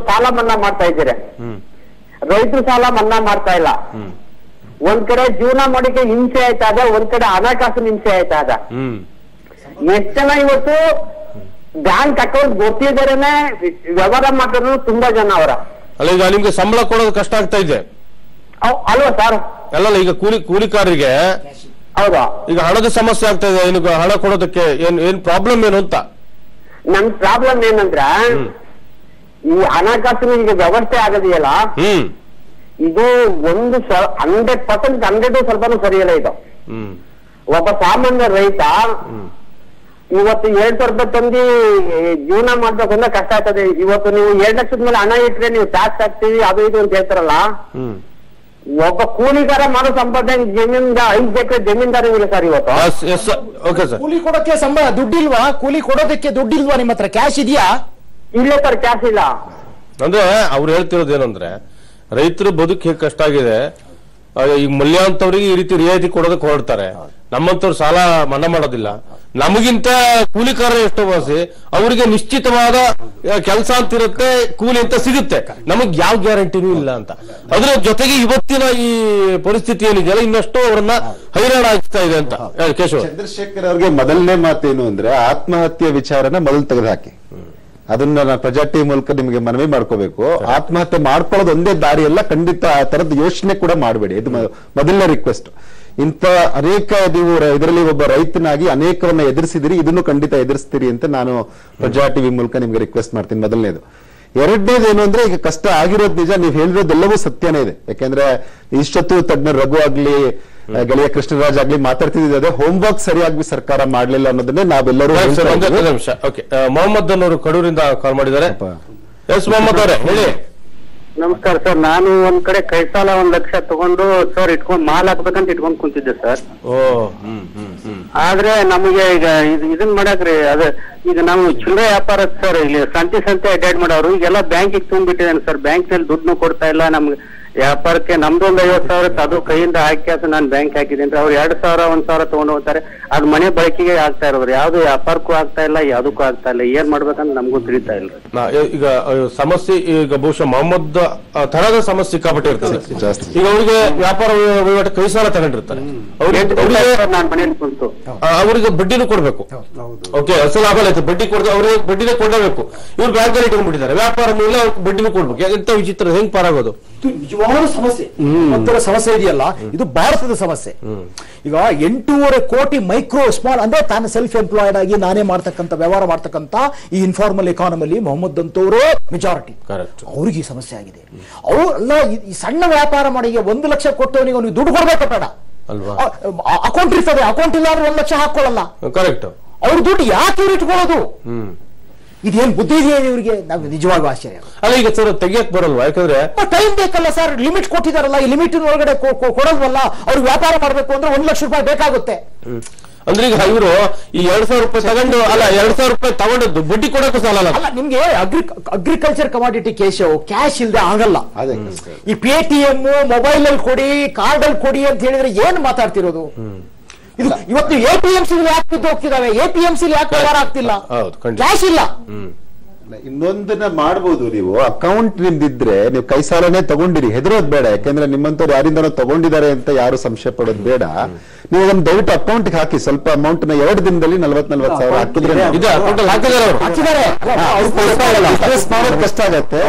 ಸಾಲ ಮನ್ನಾ ಮಾಡ್ತಾ ಇದ್ದೀರಿ, ರೈತರ ಸಾಲ ಮನ್ನಾ ಮಾಡ್ತಾ ಇಲ್ಲ. ಒಂದ್ ಕಡೆ ಜೀವನ ಮಾಡೋಕೆ ಹಿಂಸೆ ಆಯ್ತಾ ಇದೆ, ಒಂದ್ ಕಡೆ ಹಣಕಾಸಿನ ಹಿಂಸೆ ಆಯ್ತಾ ಇದೆ. ಎಷ್ಟ್ ಜನ ಇವತ್ತು ಬ್ಯಾಂಕ್ ಅಕೌಂಟ್ ಗೊತ್ತಿದ್ದಾರೇನೆ ವ್ಯವಹಾರ ಮಾಡೋರು ತುಂಬಾ ಜನ ಅವರ. ಅಲ್ಲ, ಈಗ ನಿಮ್ಗೆ ಸಂಬಳ ಕೊಡೋದು ಕಷ್ಟ ಆಗ್ತಾ ಇದೆ ಅಲ್ವಾ ಸರ್? ಅಲ್ಲ, ಈಗ ಕೂಲಿಕಾರರಿಗೆ ಹೌದಾ, ಈಗ ಹಣದ ಸಮಸ್ಯೆ ಆಗ್ತಾ ಇದೆ. ಏನು ಹಣ ಕೊಡೋದಕ್ಕೆ ಏನ್ ಪ್ರಾಬ್ಲಮ್ ಏನು ಅಂತ? ನನ್ ಪ್ರಾಬ್ಲಮ್ ಏನಂದ್ರೆ, ಈ ಹಣಕಾಸಿನ ಈಗ ವ್ಯವಸ್ಥೆ ಆಗದೆಯಲ್ಲ, ಇದು ಒಂದು 100% 100 ಸ್ವಲ್ಪನೂ ಸರಿಯಲ್ಲ. ಇದು ಒಬ್ಬ ಸಾಮಾನ್ಯ ರೈತ ಇವತ್ತು 2,000 ರೂಪಾಯಿ ತಂದು ಜೀವನ ಮಾಡ್ಬೇಕಂದ್ರೆ ಕಷ್ಟ ಆಗ್ತದೆ. ಇವತ್ತು ನೀವು 2 ಲಕ್ಷದ ಮೇಲೆ ಹಣ ಇಟ್ರೆ ನೀವು ಟ್ಯಾಕ್ಸ್ ಹಾಕ್ತೀವಿ ಅದು ಇದು ಅಂತ ಹೇಳ್ತಾರಲ್ಲ, ಒಬ್ಬ ಕೂಲಿಗಾರ ಮಾಡೋ ಸಂಪಾದನೆ ಜಮೀನ್ದ 5 ಎಕರೆ ಜಮೀನ್ದಾರ ಇಲ್ಲ ಸರ್ ಇವತ್ತು. ಕೂಲಿ ಕೊಡೋಕೆ ದುಡ್ಡಿಲ್ವಾ? ಕೂಲಿ ಕೊಡೋದಕ್ಕೆ ದುಡ್ಡಿಲ್ವಾ? ನಿಮ್ಮ ಹತ್ರ ಕ್ಯಾಶ್ ಇದೆಯಾ? ಇಲ್ಲ ಸರ್, ಕ್ಯಾಶ್ ಇಲ್ಲ. ಅಂದ್ರೆ ಅವ್ರು ಹೇಳ್ತಿರೋದೇನಂದ್ರೆ, ರೈತರ ಬದುಕು ಹೇಗೆ ಕಷ್ಟ ಆಗಿದೆ, ಈಗ ಮಲ್ಯಾಂತವ್ರಿಗೆ ಈ ರೀತಿ ರಿಯಾಯಿತಿ ಕೊಡೋದಕ್ಕೆ ಹೊರಡ್ತಾರೆ, ನಮ್ಮಂತವ್ರು ಸಾಲ ಮನ್ನಾ ಮಾಡೋದಿಲ್ಲ. ನಮಗಿಂತ ಕೂಲಿಕಾರ ಎಷ್ಟೋ ವಾಸಿ, ಅವರಿಗೆ ನಿಶ್ಚಿತವಾದ ಕೆಲಸ ಅಂತ ಇರುತ್ತೆ, ಕೂಲಿ ಅಂತ ಸಿಗುತ್ತೆ, ನಮಗ್ ಯಾವ ಗ್ಯಾರಂಟಿನೂ ಇಲ್ಲ ಅಂತ. ಅದ್ರ ಜೊತೆಗೆ ಇವತ್ತಿನ ಈ ಪರಿಸ್ಥಿತಿ ಏನಿದೆಯಲ್ಲ, ಇನ್ನಷ್ಟು ಅವರನ್ನ ಹೈರಾಣ ಆಗ್ತಾ ಇದೆ ಅಂತ. ಕೇಶವ ಚಂದ್ರಶೇಖರ್ ಅವ್ರಿಗೆ ಮೊದಲನೇ ಮಾತೇನು ಅಂದ್ರೆ, ಆತ್ಮಹತ್ಯೆ ವಿಚಾರನ ಮೊದಲು ತೆಗೆದುಹಾಕಿ. ಅದನ್ನ ನಾನು ಪ್ರಜಾ ಟಿವಿ ಮೂಲಕ ನಿಮಗೆ ಮನವಿ ಮಾಡ್ಕೋಬೇಕು. ಆತ್ಮಹತ್ಯೆ ಮಾಡ್ಕೊಳ್ಳೋದು ಒಂದೇ ದಾರಿ ಅಲ್ಲ, ಖಂಡಿತ ಆ ತರದ ಯೋಚನೆ ಕೂಡ ಮಾಡಬೇಡಿ. ಇದು ಮೊದಲನೇ ರಿಕ್ವೆಸ್ಟ್. ಇಂಥ ಅನೇಕ ನೀವು ಇದರಲ್ಲಿ ಒಬ್ಬ ರೈತನಾಗಿ ಅನೇಕವನ್ನ ಎದುರಿಸಿದಿರಿ, ಇದನ್ನು ಖಂಡಿತ ಎದುರಿಸ್ತೀರಿ ಅಂತ ನಾನು ಪ್ರಜಾ ಟಿವಿ ಮೂಲಕ ನಿಮ್ಗೆ ರಿಕ್ವೆಸ್ಟ್ ಮಾಡ್ತೀನಿ. ಮೊದಲನೇದು. ಎರಡನೇದು ಏನು ಅಂದ್ರೆ, ಈಗ ಕಷ್ಟ ಆಗಿರೋದು ನಿಜ, ನೀವು ಹೇಳಿರೋದೆಲ್ಲವೂ ಸತ್ಯನೇ ಇದೆ. ಯಾಕೆಂದ್ರೆ ಇಷ್ಟೊತ್ತು ತಜ್ಞ ರಘು ಆಗ್ಲಿ ಗೆಳೆಯ ಕೃಷ್ಣರಾಜ್ ಆಗ್ಲಿ ಮಾತಾಡ್ತಿದ್ದೆ, ಹೋಮ್ವರ್ಕ್ ಸರಿಯಾಗಿ ಸರ್ಕಾರ ಮಾಡ್ಲಿಲ್ಲ ಅನ್ನೋದನ್ನೇ ನಾವೆಲ್ಲರೂ. ಮೊಹಮ್ಮದ್ ಅನ್ನೋರು ಕಡೂರಿಂದ ಕಾಲ್ ಮಾಡಿದ್ದಾರೆ. ಎಸ್ ಮೊಹಮ್ಮದ್ ಅವರೇ ಹೇಳಿ. ನಮಸ್ಕಾರ ಸರ್, ನಾನು ಒಂದ್ ಕಡೆ ಕೈ ಸಾಲ 1 ಲಕ್ಷ ತಗೊಂಡು ಸರ್ ಇಟ್ಕೊಂಡ್ ಮಾಲ್ ಹಾಕ್ಬೇಕಂತ ಇಟ್ಕೊಂಡ್ ಕುಂತಿದ್ದೆ ಸರ್. ಆದ್ರೆ ನಮಗೆ ಈಗ ಇದನ್ ಮಾಡಕ್ರಿ ಅದೇ ಈಗ ನಾವು ಚಿಲ್ಲರೆ ವ್ಯಾಪಾರ ಸರ್, ಇಲ್ಲಿ ಸಂತೆ ಅಡ್ಡಾಡ್ ಮಾಡೋರು ಈಗೆಲ್ಲ ಬ್ಯಾಂಕಿಗೆ ತುಂಬಿಟ್ಟಿದ್ದೇನೆ ಸರ್. ಬ್ಯಾಂಕ್ ನಲ್ಲಿ ದುಡ್ಡು ಕೊಡ್ತಾ ಇಲ್ಲ ನಮ್ಗೆ ವ್ಯಾಪಾರಕ್ಕೆ. ನಮ್ದೊಂದು 50,000 ಅದು ಕೈಯಿಂದ ಹಾಕಿ ಅದು ನಾನು ಬ್ಯಾಂಕ್ ಹಾಕಿದ್ದೀನಿ. ಅವ್ರು 2,000 1,000 ತಗೊಂಡು ಹೋಗ್ತಾರೆ. ಅದು ಮನೆ ಬಳಕೆಗೆ ಆಗ್ತಾ ಇರೋದ್ರಿ, ಯಾವ್ದು ವ್ಯಾಪಾರಕ್ಕೂ ಆಗ್ತಾ ಇಲ್ಲ, ಯಾವ್ದಕ್ಕೂ ಆಗ್ತಾ ಇಲ್ಲ. ಏನ್ ಮಾಡ್ಬೇಕಂತ ನಮಗೂ ತಿಳಿತಾ ಇಲ್ಲ. ಈಗ ಸಮಸ್ಯೆ ಈಗ ಬಹುಶಃ ಮೊಹಮ್ಮದ್ ತರಹದ ಸಮಸ್ಯೆ ಸಿಕ್ಕಾಪಟ್ಟೆ ಇರ್ತದೆ ಜಾಸ್ತಿ. ಈಗ ಅವರಿಗೆ ವ್ಯಾಪಾರ ವಹಿವಾಟು ಕೈ ಸಾಲ ತಗೊಂಡಿರ್ತಾರೆ, ನಾನು ಮನೇಲಿ ಕುಂತು ಅವರಿಗೆ ಬಡ್ಡಿನೂ ಕೊಡ್ಬೇಕು. ಓಕೆ, ಅಸಲು ಆಗಲ್ಲ, ಬಡ್ಡಿ ಕೊಡೋದು ಅವ್ರಿಗೆ ಬಡ್ಡಿನೇ ಕೊಡಬೇಕು. ಇವ್ರು ಬ್ಯಾಂಕ್ ಅಲ್ಲಿ ಇಟ್ಕೊಂಡ್ಬಿಟ್ಟಿದ್ದಾರೆ, ವ್ಯಾಪಾರ ಮೇಲೆ ಅವ್ರಿಗೆ ಬಡ್ಡಿನೂ ಕೊಡ್ಬೇಕು. ಎಂತ ವಿಚಿತ್ರ, ಹೆಂಗ್ ಪಾರಾಗೋದು? ನಿಜವಾದ ಸಮಸ್ಯೆ, ಒಂಥರ ಸಮಸ್ಯೆ ಇದೆಯಲ್ಲ, ಇದು ಭಾರತದ ಸಮಸ್ಯೆ. ಈಗ 8.5 ಕೋಟಿ ಮೈಕ್ರೋ ಸ್ಮಾಲ್ ಅಂದ್ರೆ ತಾನು ಸೆಲ್ಫ್ ಎಂಪ್ಲಾಯ್ಡ್ ಆಗಿ ನಾನೇ ಮಾಡ್ತಕ್ಕಂಥ ವ್ಯವಹಾರ ಮಾಡ್ತಕ್ಕಂಥ ಈ ಇನ್ಫಾರ್ಮಲ್ ಎಕಾನಮಿಲಿ ಮೊಹಮ್ಮದ್ ಅಂತವರು ಮೆಜಾರಿಟಿ. ಅವ್ರಿಗೆ ಈ ಸಮಸ್ಯೆ ಆಗಿದೆ. ಅವರೆಲ್ಲ ಈ ಸಣ್ಣ ವ್ಯಾಪಾರ ಮಾಡಿ 1 ಲಕ್ಷ ಕೊಟ್ಟವನಿಗೆ ಅವನಿಗೆ ದುಡ್ಡು ಕೊಡ್ಬೇಕು ಬೇಡ ಅಲ್ವಾ? ಅಕೌಂಟ್ ಇರ್ತದೆ, ಅಕೌಂಟ್ ಇಲ್ಲ ಅಂದ್ರೆ 1 ಲಕ್ಷ ಹಾಕೊಳ್ಳಲ್ಲ. ಕರೆಕ್ಟ್. ಅವ್ರ ದುಡ್ಡು ಯಾಕೆ ಇವ್ರು ಇಟ್ಕೊಳ್ಳೋದು? ಇದೇನ್ ಬುದ್ಧಿ ಇದೆಯಾ ಇವ್ರಿಗೆ? ನಾವು ನಿಜವಾಗ್ಲೂ ಆಶ್ಚರ್ಯ. ಅಲ್ಲ, ಈಗ ಸರ್ ತೆಗಿಯಕ್ ಬರಲ್ವಾ? ಯಾಕಂದ್ರೆ ಟೈಮ್ ಬೇಕಲ್ಲ ಸರ್, ಲಿಮಿಟ್ ಕೊಟ್ಟಿದಾರಲ್ಲ, ಈ ಲಿಮಿಟ್ ಒಳಗಡೆ ಕೊಡೋದ್ವಲ್ಲ. ಅವ್ರು ವ್ಯಾಪಾರ ಮಾಡ್ಬೇಕು ಅಂದ್ರೆ 1 ಲಕ್ಷ ರೂಪಾಯಿ ಬೇಕಾಗುತ್ತೆ. ಅಂದ್ರೆ ಈಗ ಇವರು ಈ 2,000 ರೂಪಾಯಿ ತಗೊಂಡು, ಅಲ್ಲ 2,000 ರೂಪಾಯಿ ತಗೊಂಡದ್ದು ಬಡ್ಡಿ ಕೊಡಕ್ಕೂ ಸಾಲ ಅಲ್ಲ. ನಿಮ್ಗೆ ಅಗ್ರಿಕಲ್ಚರ್ ಕಮಾಡಿಟಿ ಕ್ಯಾಶ್ ಇಲ್ಲದೆ ಆಗಲ್ಲ. ಈ ಪೇಟಿಎಂ ಮೊಬೈಲ್ ಅಲ್ಲಿ ಕೊಡಿ, ಕಾರ್ಡ್ ಅಲ್ಲಿ ಕೊಡಿ ಅಂತ ಹೇಳಿದ್ರೆ ಏನ್ ಮಾತಾಡ್ತಿರೋದು? ಇವತ್ತು ಎಪಿಎಂಸಿ ಯಾಕೆ ಬಿದ್ದು ಹೋಗ್ತಿದಾವೆ? ಎಪಿಎಂಸಿ ಯಾಕೆ ವ್ಯವಹಾರ ಆಗ್ತಿಲ್ಲ? ಕ್ಯಾಶ್ ಇಲ್ಲ. ಇನ್ನೊಂದನ್ನ ಮಾಡಬಹುದು. ನೀವು ಅಕೌಂಟ್ ನಿಮ್ದಿದ್ರೆ ನೀವು ಕೈ ಸಾಲನೇ ತಗೊಂಡಿರಿ, ಹೆದರೋದ್ ಬೇಡ. ಯಾಕಂದ್ರೆ ನಿಮ್ಮಂತವ್ರು ಯಾರಿಂದನೋ ತಗೊಂಡಿದ್ದಾರೆ ಅಂತ ಯಾರು ಸಂಶಯ ಪಡೋದು ಬೇಡ. ನೀವು ಅದನ್ನ ದಯವಿಟ್ಟು ಅಕೌಂಟ್ ಹಾಕಿ. ಸ್ವಲ್ಪ ಅಮೌಂಟ್ ನ 2 ದಿನದಲ್ಲಿ 40,000 ಸಾವಿರ ಹಾಕಿದ್ರೆ ಕಷ್ಟ ಆಗತ್ತೆ.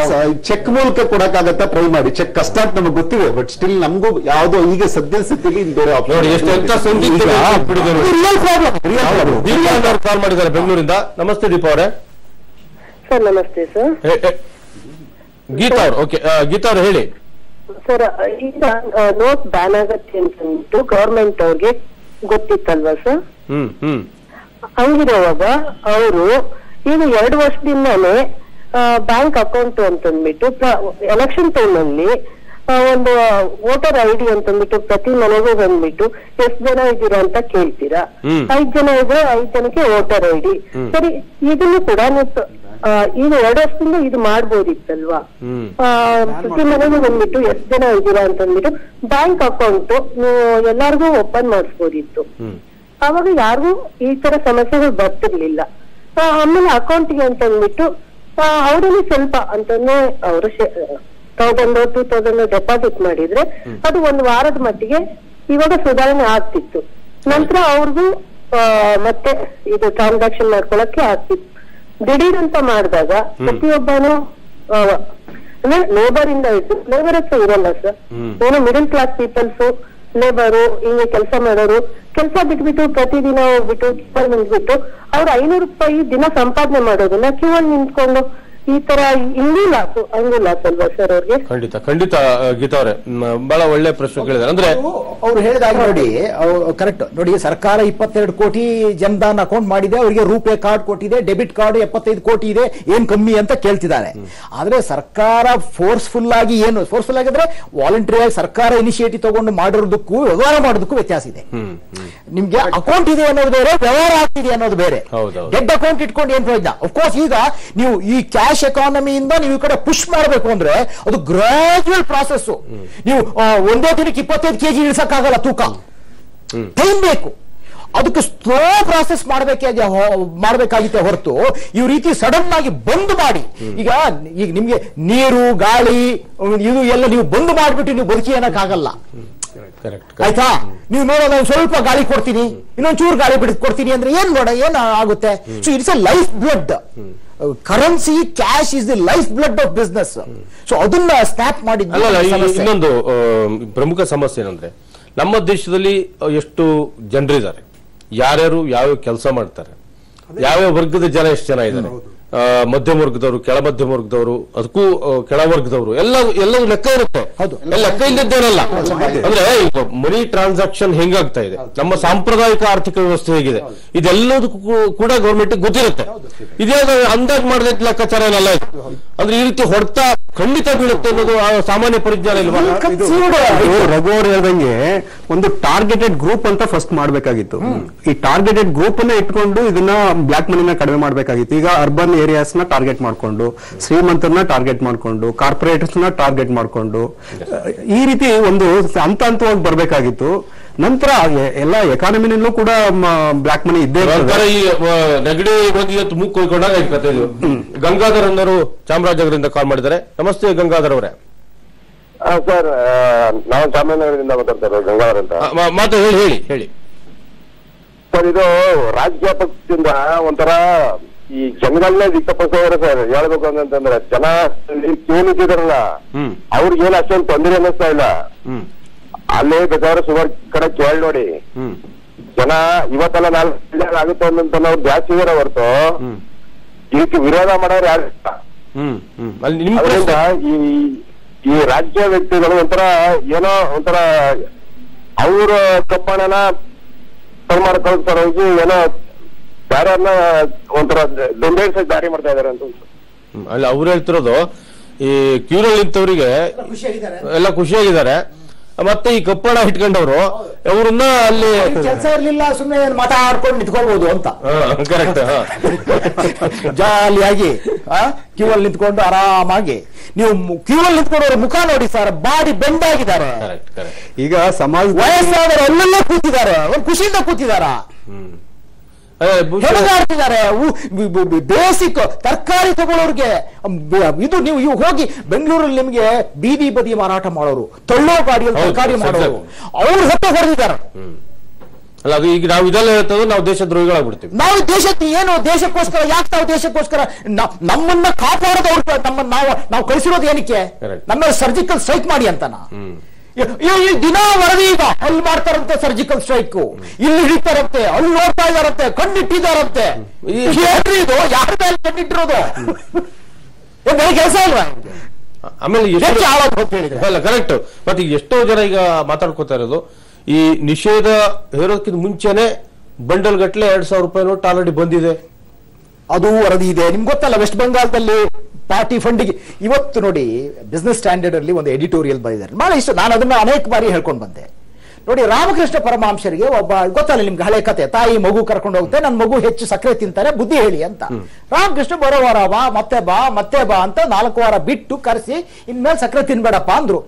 ಚೆಕ್ ಮೂಲಕ ಕೊಡಕ್ಕಾಗತ್ತಾ? ಟ್ರೈ ಮಾಡಿ. ಚೆಕ್ ಕಷ್ಟ ಅಂತ ನಮಗೆ ಗೊತ್ತಿದೆ, ಬಟ್ ಸ್ಟಿಲ್ ನಮಗೂ ಯಾವ್ದೋ ಈಗ ಸದ್ಯ ಸ್ಥಿತಿಲಿ ಬೇರೆ ಕಾಲ್ ಮಾಡಿದ್ದಾರೆ ಬೆಂಗಳೂರಿಂದ. ನಮಸ್ತೆ ದೀಪಾ ಅವರೇ. ಸರ್ ನಮಸ್ತೆ ಸರ್. ಗೀತಾ ಅವ್ರು. ಓಕೆ, ಗೀತಾ ಅವ್ರು ಹೇಳಿ. ಸರ್, ಈಗ ನೋಟ್ ಬ್ಯಾನ್ ಆಗತ್ತೆ ಅಂತಂದ್ಬಿಟ್ಟು ಗವರ್ಮೆಂಟ್ ಅವ್ರಿಗೆ ಗೊತ್ತಿತ್ತಲ್ವಾ ಸರ್? ಹಂಗಿರುವಾಗ ಅವರು ಈಗ 2 ವರ್ಷದಿಂದಾನೇ ಬ್ಯಾಂಕ್ ಅಕೌಂಟ್ ಅಂತಂದ್ಬಿಟ್ಟು ಎಲೆಕ್ಷನ್ ಟೈಮ್ ಅಲ್ಲಿ ಒಂದು ವೋಟರ್ ಐಡಿ ಅಂತಂದ್ಬಿಟ್ಟು ಪ್ರತಿ ಮನೆಗೂ ಬಂದ್ಬಿಟ್ಟು ಎಷ್ಟು ಜನ ಇದ್ದೀರಾ ಅಂತ ಕೇಳ್ತೀರಾ. 5 ಜನ ಇದ್ರೆ 5 ಜನಕ್ಕೆ ವೋಟರ್ ಐಡಿ. ಸರಿ, ಇದನ್ನು ಕೂಡ ಈಗ 2 ವರ್ಷದಿಂದ ಇದು ಮಾಡ್ಬೋದಿತ್ತಲ್ವಾ? ಪ್ರತಿ ಮನೆಗೂ ಬಂದ್ಬಿಟ್ಟು ಎಷ್ಟು ಜನ ಇದ್ದೀರಾ ಅಂತಂದ್ಬಿಟ್ಟು ಬ್ಯಾಂಕ್ ಅಕೌಂಟ್ ಎಲ್ಲಾರ್ಗು ಓಪನ್ ಮಾಡಿಸ್ಬೋದಿತ್ತು. ಅವಾಗ ಯಾರಿಗೂ ಈ ತರ ಸಮಸ್ಯೆಗಳು ಬರ್ತಿರ್ಲಿಲ್ಲ. ಆಮೇಲೆ ಅಕೌಂಟ್ಗೆ ಅಂತಂದ್ಬಿಟ್ಟು ಅವರಲ್ಲಿ ಸ್ವಲ್ಪ ಅಂತಂದ್ರೆ ಅವರು 1000 ಡೆಪಾಸಿಟ್ ಮಾಡಿದ್ರೆ ಅದು 1 ವಾರದ ಮಟ್ಟಿಗೆ ಇವಾಗ ಸುಧಾರಣೆ ಆಗ್ತಿತ್ತು. ನಂತರ ಅವ್ರಿಗೂ ಮತ್ತೆ ಇದು ಟ್ರಾನ್ಸಾಕ್ಷನ್ ಮಾಡ್ಕೊಳಕ್ಕೆ ಆಗ್ತಿತ್ತು. ದಿಢೀರ್ ಅಂತ ಮಾಡಿದಾಗ ಪ್ರತಿಯೊಬ್ಬನು ಅಂದ್ರೆ ಲೇಬರ್ ಇಂದ ಇಟ್ಟು ಲೇಬರ್ ಹತ್ರ ಇರಲ್ಲ ಸರ್. ಏನೋ ಮಿಡಲ್ ಕ್ಲಾಸ್ ಪೀಪಲ್ಸ್ ಲೇಬರು ಹಿಂಗೆ ಕೆಲಸ ಮಾಡೋರು ಕೆಲಸ ಬಿಟ್ಬಿಟ್ಟು ಪ್ರತಿದಿನ ಹೋಗ್ಬಿಟ್ಟು ಕ್ಯೂ ನಿಂತ್ಬಿಟ್ಟು ಅವ್ರು 500 ರೂಪಾಯಿ ದಿನ ಸಂಪಾದನೆ ಮಾಡೋದನ್ನ ಕ್ಯೂ ಅಲ್ಲಿ ನಿಂತ್ಕೊಂಡು ಈ ತರ ಹಿಂಗೂ ಲಾಸು ಹಂಗೂ ಲಾಸ್ ಅಲ್ವಾ ಸರ್ ಅವ್ರಿಗೆ? ಖಂಡಿತ ಗೀತಾ ಅವರೇ ಬಹಳ ಒಳ್ಳೆ ಪ್ರಶ್ನೆ ಕೇಳಿದ್ದಾರೆ. ಅಂದ್ರೆ ಅವ್ರು ಹೇಳಿದಾಗ ನೋಡಿ ಕರೆಕ್ಟ್ ನೋಡಿ, ಸರ್ಕಾರ 22 ಕೋಟಿ ಜನ್ಧನ್ ಅಕೌಂಟ್ ಮಾಡಿದೆ, ಅವರಿಗೆ ರೂಪೇ ಕಾರ್ಡ್ ಕೊಟ್ಟಿದೆ, ಡೆಬಿಟ್ ಕಾರ್ಡ್ 75 ಕೋಟಿ ಇದೆ, ಏನ್ ಕಮ್ಮಿ ಅಂತ ಕೇಳ್ತಿದ್ದಾರೆ. ಆದ್ರೆ ಸರ್ಕಾರ ಫೋರ್ಸ್ಫುಲ್ ಆಗಿ ಅಂದ್ರೆ ವಾಲಂಟರಿ ಆಗಿ ಸರ್ಕಾರ ಇನಿಷಿಯೇಟಿವ್ ತಗೊಂಡು ಮಾಡಿರೋದಕ್ಕೂ ವ್ಯವಹಾರ ಮಾಡೋದಕ್ಕೂ ವ್ಯತ್ಯಾಸ ಇದೆ. ನಿಮ್ಗೆ ಅಕೌಂಟ್ ಇದೆ ಅನ್ನೋದು ಬೇರೆ, ವ್ಯವಹಾರ ಆಗ್ತಿದೆ ಅನ್ನೋದು ಬೇರೆ. ಡೆಡ್ ಅಕೌಂಟ್ ಇಟ್ಕೊಂಡು ಏನ್ ಪ್ರಯೋಜನ? ಅಫ್ಕೋರ್ಸ್ ಈಗ ನೀವು ಈ ಕ್ಯಾಶ್ ಎಕಾನಮಿಯಿಂದ ನೀವು ಈ ಕಡೆ ಪುಷ್ ಮಾಡಬೇಕು ಅಂದ್ರೆ ಅದು ಗ್ರಾಜುವಲ್ ಪ್ರಾಸೆಸ್. ನೀವು ಒಂದೇ ದಿನಕ್ಕೆ 25 kg ಇಳಿಸಕ್ಕಾಗಲ್ಲ, ತೂಕ ಟೈಮ್ ಬೇಕು. ಅದಕ್ಕೆ ಸ್ಲೋ ಪ್ರಾಸೆಸ್ ಮಾಡಬೇಕಾಗಿತ್ತೆ ಹೊರತು ಈ ರೀತಿ ಸಡನ್ ಆಗಿ ಬಂದ್ ಮಾಡಿ ಈಗ ನಿಮ್ಗೆ ನೀರು ಗಾಳಿ ಇದು ಎಲ್ಲ ನೀವು ಬಂದ್ ಮಾಡಿಬಿಟ್ಟು ನೀವು ಬದುಕಿ ಅನ್ನಕ್ಕಾಗಲ್ಲ. ಆಯ್ತಾ? ನೀವು ನೋಡೋದು ಸ್ವಲ್ಪ ಗಾಳಿ ಕೊಡ್ತೀನಿ, ಇನ್ನೊಂದ್ ಚೂರು ಗಾಳಿ ಕೊಡ್ತೀನಿ ಅಂದ್ರೆ ಏನ್ ಆಗುತ್ತೆ? So it's A life blood. Currency cash is the life blood of business. So ಅದನ್ನ ಸ್ನ್ಯಾಪ್ ಮಾಡಿದ್ದು ಇನ್ನೊಂದು ಪ್ರಮುಖ ಸಮಸ್ಯೆ ಏನಂದ್ರೆ ನಮ್ಮ ದೇಶದಲ್ಲಿ ಎಷ್ಟು ಜನರಿದ್ದಾರೆ, ಯಾರ್ಯಾರು ಯಾವ ಕೆಲಸ ಮಾಡ್ತಾರೆ, ಯಾವ್ಯಾವ ವರ್ಗದ ಜನ ಎಷ್ಟು ಜನ ಇದ್ದಾರೆ, ಮಧ್ಯಮ ವರ್ಗದವರು, ಕೆಳ ಮಧ್ಯಮ ವರ್ಗದವರು, ಅದಕ್ಕೂ ಕೆಳ ವರ್ಗದವರು ಎಲ್ಲವೂ ಲೆಕ್ಕ ಇರುತ್ತೆ. ಲೆಕ್ಕ ಇಲ್ಲದ್ದೇನಲ್ಲ. ಅಂದ್ರೆ ಈಗ ಮನಿ ಟ್ರಾನ್ಸಾಕ್ಷನ್ ಹೆಂಗಾಗ್ತಾ ಇದೆ, ನಮ್ಮ ಸಾಂಪ್ರದಾಯಿಕ ಆರ್ಥಿಕ ವ್ಯವಸ್ಥೆ ಹೇಗಿದೆ, ಇದೆಲ್ಲದಕ್ಕೂ ಕೂಡ ಗೌರ್ಮೆಂಟ್ ಗೊತ್ತಿರುತ್ತೆ. ಇದೇ ಅಂದಾಜ್ ಮಾಡಿದ ಲೆಕ್ಕಾಚಾರ ಏನಲ್ಲ ಇದು. ಅಂದ್ರೆ ಈ ರೀತಿ ಹೊಡೆತ ಖಂಡಿತ ಬೀಳುತ್ತೆ ಅನ್ನೋದು ಸಾಮಾನ್ಯ ಪರಿಜ್ಞಾನ ಇಲ್ವಾ? ರಘು ಅವ್ರು ಹೇಳ್ದಂಗೆ ಒಂದು ಟಾರ್ಗೆಟೆಡ್ ಗ್ರೂಪ್ ಅಂತ ಫಸ್ಟ್ ಮಾಡ್ಬೇಕಾಗಿತ್ತು. ಈ ಟಾರ್ಗೆಟೆಡ್ ಗ್ರೂಪ್ ಅನ್ನ ಇಟ್ಕೊಂಡು ಇದನ್ನ ಬ್ಲಾಕ್ ಮನಿನ ಕಡಿಮೆ ಮಾಡ್ಬೇಕಾಗಿತ್ತು. ಈಗ ಅರ್ಬನ್ ಏರಿಯಾಸ್ ನ ಟಾರ್ಗೆಟ್ ಮಾಡ್ಕೊಂಡು, ಶ್ರೀಮಂತರನ್ನ ಟಾರ್ಗೆಟ್ ಮಾಡ್ಕೊಂಡು, ಕಾರ್ಪೊರೇಟರ್ಸ್ ನ ಟಾರ್ಗೆಟ್ ಮಾಡ್ಕೊಂಡು ಈ ರೀತಿ ಒಂದು ಹಂತವಾಗಿ ಬರ್ಬೇಕಾಗಿತ್ತು. ನಂತರ ಎಲ್ಲ ಎಕಾನಮಿನಲ್ಲೂ ಕೂಡ ಬ್ಲಾಕ್ ಮನಿ ಇದ್ದೇ ನೆಗಡಿ ಮೂಗ್ ಕೊಯ್ಕೊಂಡಾಗ ಕತೆ. ಗಂಗಾಧರ್ ಅನ್ನೋರು ಚಾಮರಾಜನಗರದಿಂದ ಕಾಲ್ ಮಾಡಿದ್ದಾರೆ. ನಮಸ್ತೆ ಗಂಗಾಧರ್ ಅವರೇ. ಸರ್, ನಾವು ಚಾಮರಾಜನಗರದಿಂದ ಮಾತಾಡ್ತಾರೆ, ಗಂಗಾಧರ್ ಅಂತ. ಮಾತು ಹೇಳಿ ಸರ್, ಇದು ರಾಜ್ಯ ಪಕ್ಷದಿಂದ ಒಂಥರ ಈ ಜನಗಳನ್ನೇ ದಿಕ್ಕಪಡಿಸೋರು ಸರ್. ಹೇಳ್ಬೇಕು ಅಂತಂದ್ರೆ ಜನ ಕ್ಯೂ ನಿಂತಿದಾರಲ್ಲ, ಅವ್ರಿಗೇನು ಅಷ್ಟೊಂದು ತೊಂದರೆ ಅನ್ನಿಸ್ತಾ ಇಲ್ಲ. ಅಲ್ಲೇ ಬೇಕಾದ್ರೆ ಸುಮಾರು ಕಡೆ ಕೇಳಿ ನೋಡಿ, ಜನ ಇವತ್ತೆಲ್ಲ 4 ಆಗುತ್ತೆ ಅನ್ನೋ ಅವ್ರು ಜಾಸ್ತಿ ಇದಾರೆ ಹೊರತು ಇದಕ್ಕೆ ವಿರೋಧ ಮಾಡೋರು ಯಾರು. ಅದರಿಂದ ಈ ರಾಜ್ಯ ವ್ಯಕ್ತಿಗಳು ಏನೋ ಒಂಥರ ಅವ್ರ ಕಪ್ಪಣನ ಸನ್ಮಾನ ಕಳಿಸ್ತಾರ ಹೋಗಿ ಏನೋ ಬೇರೆಯವ್ರನ್ನ ಒಂಥರ ದೊಂದೇಶ ದಾರಿ ಮಾಡ್ತಾ ಇದಾರೆ ಅಂತ. ಅಲ್ಲ, ಅವ್ರು ಹೇಳ್ತಿರೋದು ಈ ಕ್ಯೂನಲ್ಲಿ ನಿಂತವರಿಗೆ ಎಲ್ಲ ಖುಷಿಯಾಗಿದ್ದಾರೆ, ಮತ್ತೆ ಈ ಕಪ್ಪಣ ಇಟ್ಕೊಂಡವ್ರು ಅವ್ರನ್ನ ಅಲ್ಲಿ ಕೆಲಸ ಇರ್ಲಿಲ್ಲ, ಸುಮ್ಮನೆ ಮಾತಾಡ್ಕೊಂಡು ನಿಂತ್ಕೊಳ್ಬಹುದು ಅಂತ. ಕರೆಕ್ಟ್. ಜಾಲಿಯಾಗಿ ಕ್ಯೂ ಅಲ್ಲಿ ನಿಂತ್ಕೊಂಡು ಆರಾಮಾಗಿ ನೀವು ಕ್ಯೂ ಅಲ್ಲಿ ನಿಂತ್ಕೊಂಡವ್ರ ಮುಖ ನೋಡಿ ಸರ್, ಬಾಡಿ ಬೆಂಡ್ ಆಗಿದ್ದಾರೆ. ಈಗ ಸಮಾಜ ವಯಸ್ಸಾದವರು ಅಲ್ಲೆಲ್ಲ ಕೂತಿದ್ದಾರೆ, ಅವ್ರು ಖುಷಿಯಿಂದ ಕೂತಿದಾರ, ಹೆಣಗಾಡ್ತಿದ್ದಾರೆ. ಬೇಸಿಕ್ ತರಕಾರಿ ತಗೊಳ್ಳೋರ್ಗೆ ಇದು ನೀವು ಹೋಗಿ ಬೆಂಗಳೂರಲ್ಲಿ ನಿಮ್ಗೆ ಬೀದಿ ಬದಿ ಮಾರಾಟ ಮಾಡೋರು, ತಳ್ಳೋ ಗಾಡಿಯಲ್ಲಿ ತರಕಾರಿ ಮಾಡೋರು, ಅವ್ರು ಹೊತ್ತು ಹೊಡೆದಿದ್ದಾರೆ. ಅಲ್ಲ, ಅದು ಈಗ ನಾವು ಇದೆಲ್ಲ ಹೇಳ್ತದೆ, ನಾವು ದೇಶದ್ರೋಹಿಗಳಾಗ್ಬಿಡ್ತೀವಿ. ನಾವು ದೇಶಕ್ಕೋಸ್ಕರ ಯಾಕೆ ನಾವು ದೇಶಕ್ಕೋಸ್ಕರ ನಮ್ಮನ್ನ ಕಾಪಾಡೋದು ನಾವು ಕಳಿಸಿರೋದು ಏನಕ್ಕೆ? ನಮ್ಮ ಸರ್ಜಿಕಲ್ ಸ್ಟ್ರೈಕ್ ಮಾಡಿ ಅಂತನಾ? ಈ ದಿನ ವರದಿ ಈಗ ಅಲ್ಲಿ ಮಾಡ್ತಾರಂತೆ ಸರ್ಜಿಕಲ್ ಸ್ಟ್ರೈಕ್, ಇಲ್ಲಿ ಹಿಡಿತಾರಂತೆ, ಅಲ್ಲಿ ನೋಡ್ತಾ ಇದಾರಂತೆ, ಕಣ್ಣಿಟ್ಟಿದ್ದಾರಂತೆ. ಇದು ಯಾರ ಮೇಲೆ ಕಣ್ಣಿಟ್ಟಿರೋದು? ಕೆಲಸ ಇಲ್ವಾ? ಆಮೇಲೆ ಅಲ್ಲ, ಕರೆಕ್ಟ್. ಮತ್ತೆ ಎಷ್ಟೋ ಜನ ಈಗ ಮಾತಾಡ್ಕೋತಾ ಇರೋದು, ಈ ನಿಷೇಧ ಹೇರೋದಕ್ಕಿಂತ ಮುಂಚೆನೆ ಬಂಡಲ್ ಗಟ್ಟಲೆ 2000 ರೂಪಾಯಿ ನೋಟ್ ಆಲ್ರೆಡಿ ಬಂದಿದೆ, ಅದು ವರದಿ ಇದೆ. ನಿಮ್ಗೆ ಗೊತ್ತಲ್ಲ, ವೆಸ್ಟ್ ಬೆಂಗಾಲ್ದಲ್ಲಿ ಪಾರ್ಟಿ ಫಂಡಿಗೆ ಇವತ್ತು ನೋಡಿ ಬಿಸ್ನೆಸ್ ಸ್ಟ್ಯಾಂಡರ್ಡ್ ಅಲ್ಲಿ ಒಂದು ಎಡಿಟೋರಿಯಲ್ ಬರೆದಿದ್ದಾರೆ, ಬಹಳ ಇಷ್ಟ. ನಾನು ಅದನ್ನ ಅನೇಕ ಬಾರಿ ಹೇಳ್ಕೊಂಡು ಬಂದೆ ನೋಡಿ. ರಾಮಕೃಷ್ಣ ಪರಮಹಂಸರಿಗೆ ಒಬ್ಬ ಗೊತ್ತಲ್ಲ ನಿಮ್ಗೆ ಹಳೆ ಕತೆ, ತಾಯಿ ಮಗು ಕರ್ಕೊಂಡು ಹೋಗುತ್ತೆ, ನನ್ನ ಮಗು ಹೆಚ್ಚು ಸಕ್ಕರೆ ತಿಂತಾರೆ, ಬುದ್ಧಿ ಹೇಳಿ ಅಂತ. ರಾಮಕೃಷ್ಣ ಬರೋ ವಾರ ಬಾ ಮತ್ತೆ ಬಾ ಅಂತ 4 ವಾರ ಬಿಟ್ಟು ಕರೆಸಿ ಇನ್ಮೇಲೆ ಸಕ್ಕರೆ ತಿನ್ಬೇಡಪ್ಪ ಅಂದ್ರು.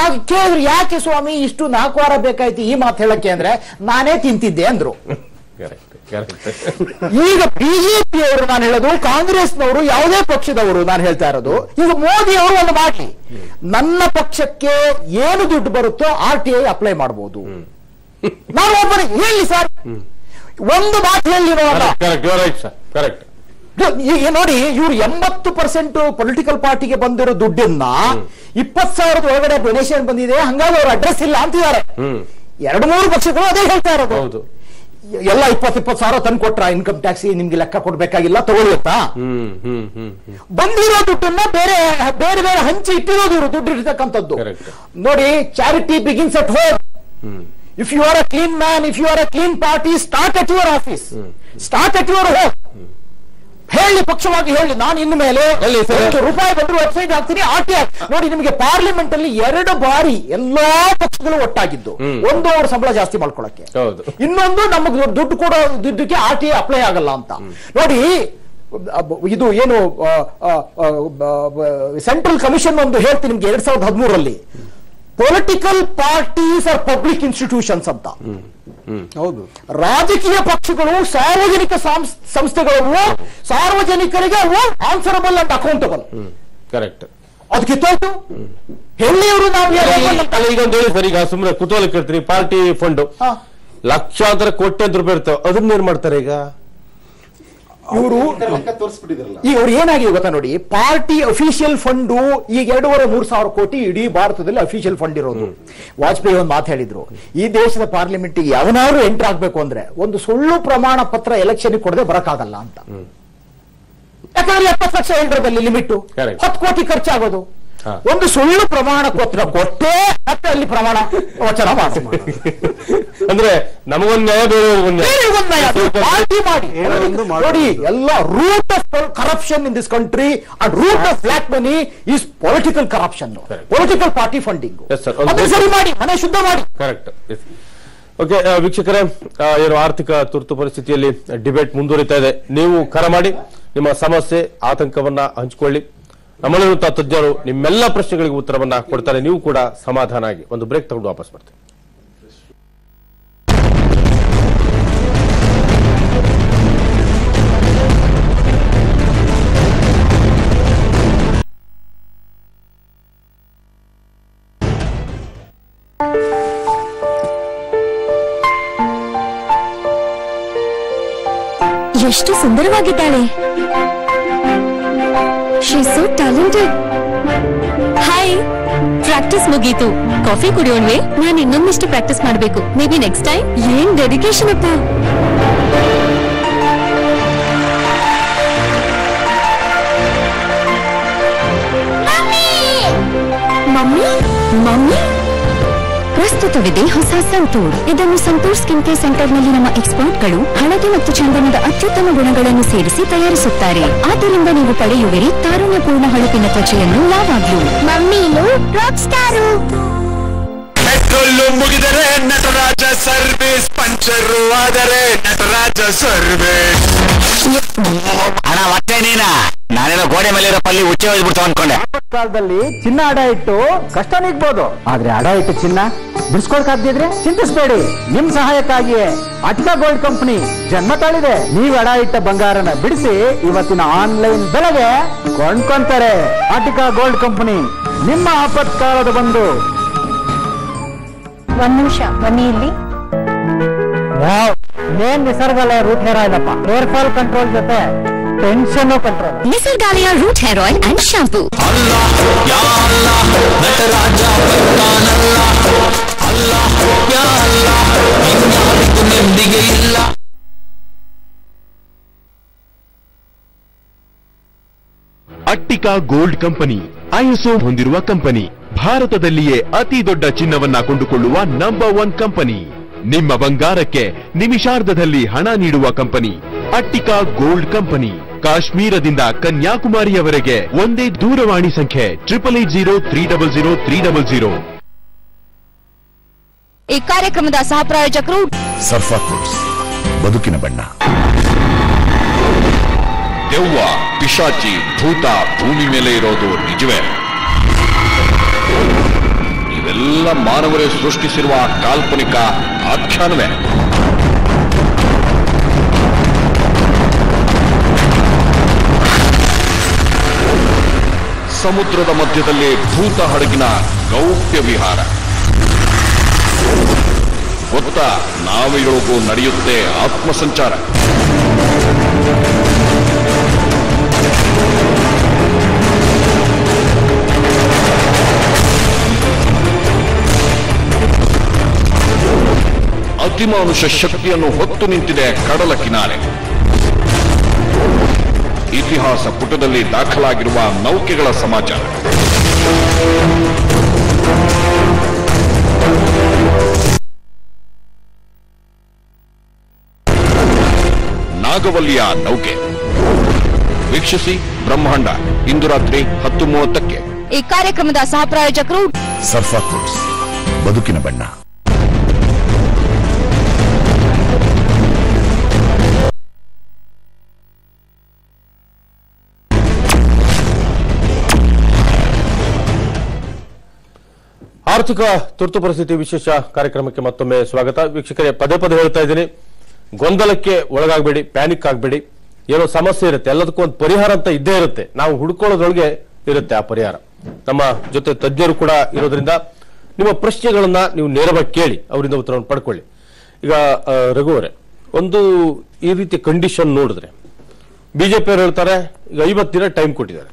ಆಗ ಕೇಳಿದ್ರು, ಯಾಕೆ ಸ್ವಾಮಿ ಇಷ್ಟು 4 ವಾರ ಬೇಕಾಯ್ತು ಈ ಮಾತು ಹೇಳಕ್ಕೆ? ಅಂದ್ರೆ ನಾನೇ ತಿಂತಿದ್ದೆ ಅಂದ್ರು. ಈಗ ಬಿಜೆಪಿಯವರು ನಾನು ಹೇಳೋದು, ಕಾಂಗ್ರೆಸ್ನವರು, ಯಾವುದೇ ಪಕ್ಷದವರು ನಾನು ಹೇಳ್ತಾ ಇರೋದು, ಈಗ ಮೋದಿ ಅವರು ಒಂದು ಮಾಡಿ, ನನ್ನ ಪಕ್ಷಕ್ಕೆ ಏನು ದುಡ್ಡು ಬರುತ್ತೋ RTI ಅಪ್ಲೈ ಮಾಡಬಹುದು. ನಾನು ಒಬ್ಬರಿಗೆ ಹೇಳಿ ಸರ್, ಒಂದು ಮಾತು ಹೇಳಿ ನೋಡೋಣ. ನೋಡಿ, ಇವ್ರು 80% ಪೊಲಿಟಿಕಲ್ ಪಾರ್ಟಿಗೆ ಬಂದಿರೋ ದುಡ್ಡನ್ನ 20,000 ಒಳಗಡೆ ಡೊನೇಷನ್ ಬಂದಿದೆ, ಹಂಗಾಗಿ ಅವ್ರ ಅಡ್ರೆಸ್ ಇಲ್ಲ ಅಂತಿದ್ದಾರೆ. 2-3 ಪಕ್ಷಗಳು ಅದೇ ಹೇಳ್ತಾ ಇರೋದು. ಎಲ್ಲ 20,000 ತಂದು ಕೊಟ್ರ ಇನ್ಕಮ್ ಟ್ಯಾಕ್ಸ್ ನಿಮ್ಗೆ ಲೆಕ್ಕ ಕೊಡ್ಬೇಕಾಗಿಲ್ಲ, ತಗೊಳ್ಳುತ್ತಾ? ಬಂದಿರೋ ದುಡ್ಡನ್ನ ಬೇರೆ ಬೇರೆ ಬೇರೆ ಹಂಚಿ ಇಟ್ಟಿರೋದು ಇವರು, ದುಡ್ಡು ಇರ್ತಕ್ಕಂಥದ್ದು. ನೋಡಿ, charity begins at home. If you are a clean man, if you are a clean party, start at your office, start at your home. ಹೇಳಿ, ಪಕ್ಷವಾಗಿ ಹೇಳಿ, ನಾನು ಇನ್ನು ಮೇಲೆ ₹1 ಬಂದ್ರು ವೆಬ್ಸೈಟ್ ಹಾಕ್ತೀನಿ, RTI ನೋಡಿ. ನಿಮಗೆ ಪಾರ್ಲಿಮೆಂಟ್ ಅಲ್ಲಿ 2 ಬಾರಿ ಎಲ್ಲಾ ಪಕ್ಷಗಳು ಒಟ್ಟಾಗಿದ್ದು, ಒಂದು ಅವ್ರ ಸಂಬಳ ಜಾಸ್ತಿ ಮಾಡ್ಕೊಳಕ್ಕೆ, ಇನ್ನೊಂದು ನಮಗೆ ದುಡ್ಡು ಕೊಡೋ ದುಡ್ಡಿಗೆ RTI ಅಪ್ಲೈ ಆಗಲ್ಲ ಅಂತ. ನೋಡಿ, ಇದು ಏನು ಸೆಂಟ್ರಲ್ ಕಮಿಷನ್ ಒಂದು ಹೇಳ್ತೀನಿ ನಿಮ್ಗೆ 2013 political parties are public institutions ಅಂತ. ಹೌದು, ರಾಜಕೀಯ ಪಕ್ಷಗಳು ಸಾರ್ವಜನಿಕ ಸಂಸ್ಥೆಗಳು, ಸಾರ್ವಜನಿಕರಿಗೆ ಆನ್ಸರಬಲ್ ಅಂಡ್ ಅಕೌಂಟಬಲ್. ಕರೆಕ್ಟ್. ಅದು ಕಿತ್ತೋಯ್ತು. ಎಲ್ಲಿಯವರು ನಾವು ಈಗ ಒಂದು ಹೇಳಿ ಸರ್, ಈಗ ಸುಮ್ಮನೆ ಕುತೂಹಲ ಕೇಳ್ತೀರಿ, ಪಾರ್ಟಿ ಫಂಡ್ ಲಕ್ಷಾಂತರ ಕೋಟ್ಯಾಂತರ ರೂಪಾಯಿ ಇರ್ತವೆ, ಅದನ್ನೇನ್ ಮಾಡ್ತಾರೆ ಈಗ ಇವರು? ಈಗ ಅವ್ರು ಏನಾಗಿದೆ ಗೊತ್ತಾ ನೋಡಿ, ಪಾರ್ಟಿ ಅಫಿಷಿಯಲ್ ಫಂಡು ಈಗ 2,500-3 ಸಾವಿರ ಕೋಟಿ ಇಡೀ ಭಾರತದಲ್ಲಿ ಅಫಿಷಿಯಲ್ ಫಂಡ್ ಇರೋದು. ವಾಜಪೇಯಿ ಒಂದು ಮಾತು ಹೇಳಿದ್ರು, ಈ ದೇಶದ ಪಾರ್ಲಿಮೆಂಟ್ಗೆ ಯಾವನಾದ್ರು ಎಂಟರ್ ಆಗ್ಬೇಕು ಅಂದ್ರೆ ಒಂದು ಸುಳ್ಳು ಪ್ರಮಾಣ ಪತ್ರ ಎಲೆಕ್ಷನ್ ಕೊಡದೆ ಬರಕ್ಕಾಗಲ್ಲ ಅಂತ. ಯಾಕಂದ್ರೆ 70 ಲಕ್ಷ ಎಲ್ರಲ್ಲಿ ಲಿಮಿಟ್, 10 ಕೋಟಿ ಖರ್ಚಾಗೋದು. ಒಂದು ಸುಳ್ಳು ಪ್ರಮಾಣ ಪತ್ರ ಕೊಟ್ಟೆ ಮತ್ತೆ ಅಲ್ಲಿ ಪ್ರಮಾಣ ವಚನ ಅಂದ್ರೆ ನಮಗೊಂದು ನ್ಯಾಯ, ಪಾರ್ಟಿ ಮಾಡಿ ನೋಡಿ. ಎಲ್ಲ root of corruption in this country and root of black money is political corruption, political party funding. ಸರಿ ಮಾಡಿ, ಮನೆ ಶುದ್ಧ ಮಾಡಿ. ಕರೆಕ್ಟ್. ಓಕೆ ವೀಕ್ಷಕರೇ, ಏನು ಆರ್ಥಿಕ ತುರ್ತು ಪರಿಸ್ಥಿತಿಯಲ್ಲಿ ಡಿಬೇಟ್ ಮುಂದುವರಿತಾ ಇದೆ. ನೀವು ಕರೆ ಮಾಡಿ ನಿಮ್ಮ ಸಮಸ್ಯೆ, ಆತಂಕವನ್ನ ಹಂಚಿಕೊಳ್ಳಿ. ನಮ್ಮಲ್ಲಿರುವಂತಹ ತಜ್ಞರು ನಿಮ್ಮೆಲ್ಲ ಪ್ರಶ್ನೆಗಳಿಗೆ ಉತ್ತರವನ್ನ ಕೊಡ್ತಾರೆ. ನೀವು ಕೂಡ ಸಮಾಧಾನ ಆಗಿ ಒಂದು ಬ್ರೇಕ್ ತಗೊಂಡು ವಾಪಸ್ ಬರ್ತೀವಿ. ಎಷ್ಟು ಸುಂದರವಾಗಿದ್ದಾಳೆ. She is so talented. Hi, practice ಮುಗೀತು. ಕಾಫಿ ಕುಡಿಯೋಣ್ವೆ? ನಾನು ಇನ್ನೊಂದಿಷ್ಟು ಪ್ರಾಕ್ಟೀಸ್ ಮಾಡಬೇಕು. May be next time. ಏನ್ ಡೆಡಿಕೇಶನ್ ಅಪ್ಪ. ಮಮ್ಮಿ ಮಮ್ಮಿ ಪ್ರಸ್ತುತವಿದೆ ಹೊಸ ಸಂತೂರ್. ಇದನ್ನು ಸಂತೂರ್ ಸ್ಕಿನ್ ಕೇರ್ ಸೆಂಟರ್ನಲ್ಲಿ ನಮ್ಮ ಎಕ್ಸ್ಪರ್ಟ್ಗಳು ಹಳದಿ ಮತ್ತು ಚಂದನದ ಅತ್ಯುತ್ತಮ ಗುಣಗಳನ್ನು ಸೇರಿಸಿ ತಯಾರಿಸುತ್ತಾರೆ. ಆದ್ದರಿಂದ ನೀವು ಪಡೆಯುವಿರಿ ತಾರುಣ್ಯಪೂರ್ಣ ಹೊಳಪಿನ ತ್ವಚೆಯನ್ನು ಯಾವಾಗ್ಲೂ. ಮಮ್ಮೀನು ರಾಕ್ ಸ್ಟಾರು. ಪೆಟ್ರೋಲ್ ಮುಗಿದರೆ ನಟರಾಜ ಸರ್ವಿಸ್, ಪಂಚರ್ ಆದರೆ ನಟರಾಜ ಸರ್ವಿಸ್. ಹಣ ಮತ್ತೆ ನೀನ? ನಾನೇನೋ ಗೋಡೆ ಮೇಲೆ ಇರೋ ಪಲ್ಲಿ ಉಚ್ಚೆ ಹೋಗ್ಬಿಡ್ತು ಅನ್ಕೊಂಡೆ. ಕಾಲದಲ್ಲಿ ಚಿನ್ನ ಅಡ ಇಟ್ಟು ಕಷ್ಟ ನಿಗ್ಬೋದು, ಆದ್ರೆ ಅಡ ಇಟ್ಟು ಚಿನ್ನ ಬಿಡಿಸ್ಕೊಳ್ಕಾಗ್ದಿದ್ರೆ ಚಿಂತಿಸಬೇಡಿ. ನಿಮ್ ಸಹಾಯಕ್ಕಾಗಿಯೇ ಅಟಿಕಾ ಗೋಲ್ಡ್ ಕಂಪನಿ ಜನ್ಮ ತಾಳಿದೆ. ನೀವು ಅಡ ಇಟ್ಟ ಬಂಗಾರನ ಬಿಡಿಸಿ ಇವತ್ತಿನ ಆನ್ಲೈನ್ ಬೆಲೆಗೆ ಕೊಂಡ್ಕೊಂತಾರೆ. ಅಟಿಕಾ ಗೋಲ್ಡ್ ಕಂಪನಿ ನಿಮ್ಮ ಆಪತ್ಕಾಲದ ಬಂಧು. ಒಂದ್ ನಿಮಿಷ ಬನ್ನಿ ಇಲ್ಲಿ. ಏನ್ ನಿಸರ್ಗಾಲಯ ರೂಟ್ ಹೇರ್ ಆಯಿಲ್ ಅಪ್ಪ. ಹೇರ್ ಫಾಲ್ ಕಂಟ್ರೋಲ್ ಜೊತೆ tension control. Nisargalaya root hair oil and shampoo. Attica Gold company ISO ಹೊಂದಿರುವ ಕಂಪನಿ. ಭಾರತದಲ್ಲಿಯೇ ಅತಿ ದೊಡ್ಡ ಚಿನ್ನವನ್ನ ಕೊಂಡುಕೊಳ್ಳುವ ನಂಬರ್ 1 ಕಂಪನಿ. ನಿಮ್ಮ ಬಂಗಾರಕ್ಕೆ ನಿಮಿಷಾರ್ಧದಲ್ಲಿ ಹಣ ನೀಡುವ ಕಂಪನಿ ಅಟ್ಟಿಕಾ ಗೋಲ್ಡ್ ಕಂಪನಿ. ಕಾಶ್ಮೀರದಿಂದ ಕನ್ಯಾಕುಮಾರಿಯವರೆಗೆ ಒಂದೇ ದೂರವಾಣಿ ಸಂಖ್ಯೆ 880300 ಈ ಕಾರ್ಯಕ್ರಮದ ಸಹ ಪ್ರಾಯೋಜಕರು ಸರ್ಫಾ ಕೋರ್ಸ್, ಬದುಕಿನ ಬಣ್ಣ. ದೆವ್ವ, ಪಿಶಾಚಿ, ಭೂತ ಭೂಮಿ ಮೇಲೆ ಇರೋದು ನಿಜವೇ? ಇವೆಲ್ಲ ಮಾನವರೇ ಸೃಷ್ಟಿಸಿರುವ ಕಾಲ್ಪನಿಕ ಆಖ್ಯಾನವೇ? ಸಮುದ್ರದ ಮಧ್ಯದಲ್ಲಿ ಭೂತ ಹಡಗಿನ ಗೌಪ್ಯ ವಿಹಾರ. ಗೊತ್ತಾ, ನಾವೆಗಳಿಗೂ ನಡೆಯುತ್ತೆ ಆತ್ಮಸಂಚಾರ. ಅತಿಮಾನುಷ ಶಕ್ತಿಯನ್ನು ಹೊತ್ತು ನಿಂತಿದೆ ಕಡಲ ಕಿನಾರೆ. ಇತಿಹಾಸ ಪುಟದಲ್ಲಿ ದಾಖಲಾಗಿರುವ ನೌಕೆಗಳ ಸಮಾಚಾರ. ನಾಗವಲ್ಲಿಯ ನೌಕೆ ವೀಕ್ಷಿಸಿ. ಬ್ರಹ್ಮಾಂಡ ಇಂದು ರಾತ್ರಿ 10:30ಕ್ಕೆ. ಈ ಕಾರ್ಯಕ್ರಮದ ಸಹ ಪ್ರಾಯೋಜಕರು ಸರ್ಫಾ ಫುಡ್ಸ್, ಬದುಕಿನ ಬಣ್ಣ. ಆರ್ಥಿಕ ತುರ್ತು ಪರಿಸ್ಥಿತಿ ವಿಶೇಷ ಕಾರ್ಯಕ್ರಮಕ್ಕೆ ಮತ್ತೊಮ್ಮೆ ಸ್ವಾಗತ. ವೀಕ್ಷಕರೇ, ಪದೇ ಪದೇ ಹೇಳ್ತಾ ಇದ್ದೀನಿ, ಗೊಂದಲಕ್ಕೆ ಒಳಗಾಗಬೇಡಿ, ಪ್ಯಾನಿಕ್ ಆಗಬೇಡಿ. ಏನೋ ಸಮಸ್ಯೆ ಇರುತ್ತೆ, ಎಲ್ಲದಕ್ಕೂ ಒಂದು ಪರಿಹಾರ ಅಂತ ಇದ್ದೇ ಇರುತ್ತೆ. ನಾವು ಹುಡುಕೊಳ್ಳೋದ್ರೊಳಗೆ ಇರುತ್ತೆ ಆ ಪರಿಹಾರ. ನಮ್ಮ ಜೊತೆ ತಜ್ಞರು ಕೂಡ ಇರೋದ್ರಿಂದ ನಿಮ್ಮ ಪ್ರಶ್ನೆಗಳನ್ನ ನೀವು ನೇರವಾಗಿ ಕೇಳಿ, ಅವರಿಂದ ಉತ್ತರವನ್ನು ಪಡ್ಕೊಳ್ಳಿ. ಈಗ ರಘು ಅವರೇ, ಒಂದು ಈ ರೀತಿ ಕಂಡೀಷನ್ ನೋಡಿದ್ರೆ ಬಿಜೆಪಿ ಅವರು ಹೇಳ್ತಾರೆ ಈಗ 50 ದಿನ ಟೈಮ್ ಕೊಟ್ಟಿದ್ದಾರೆ,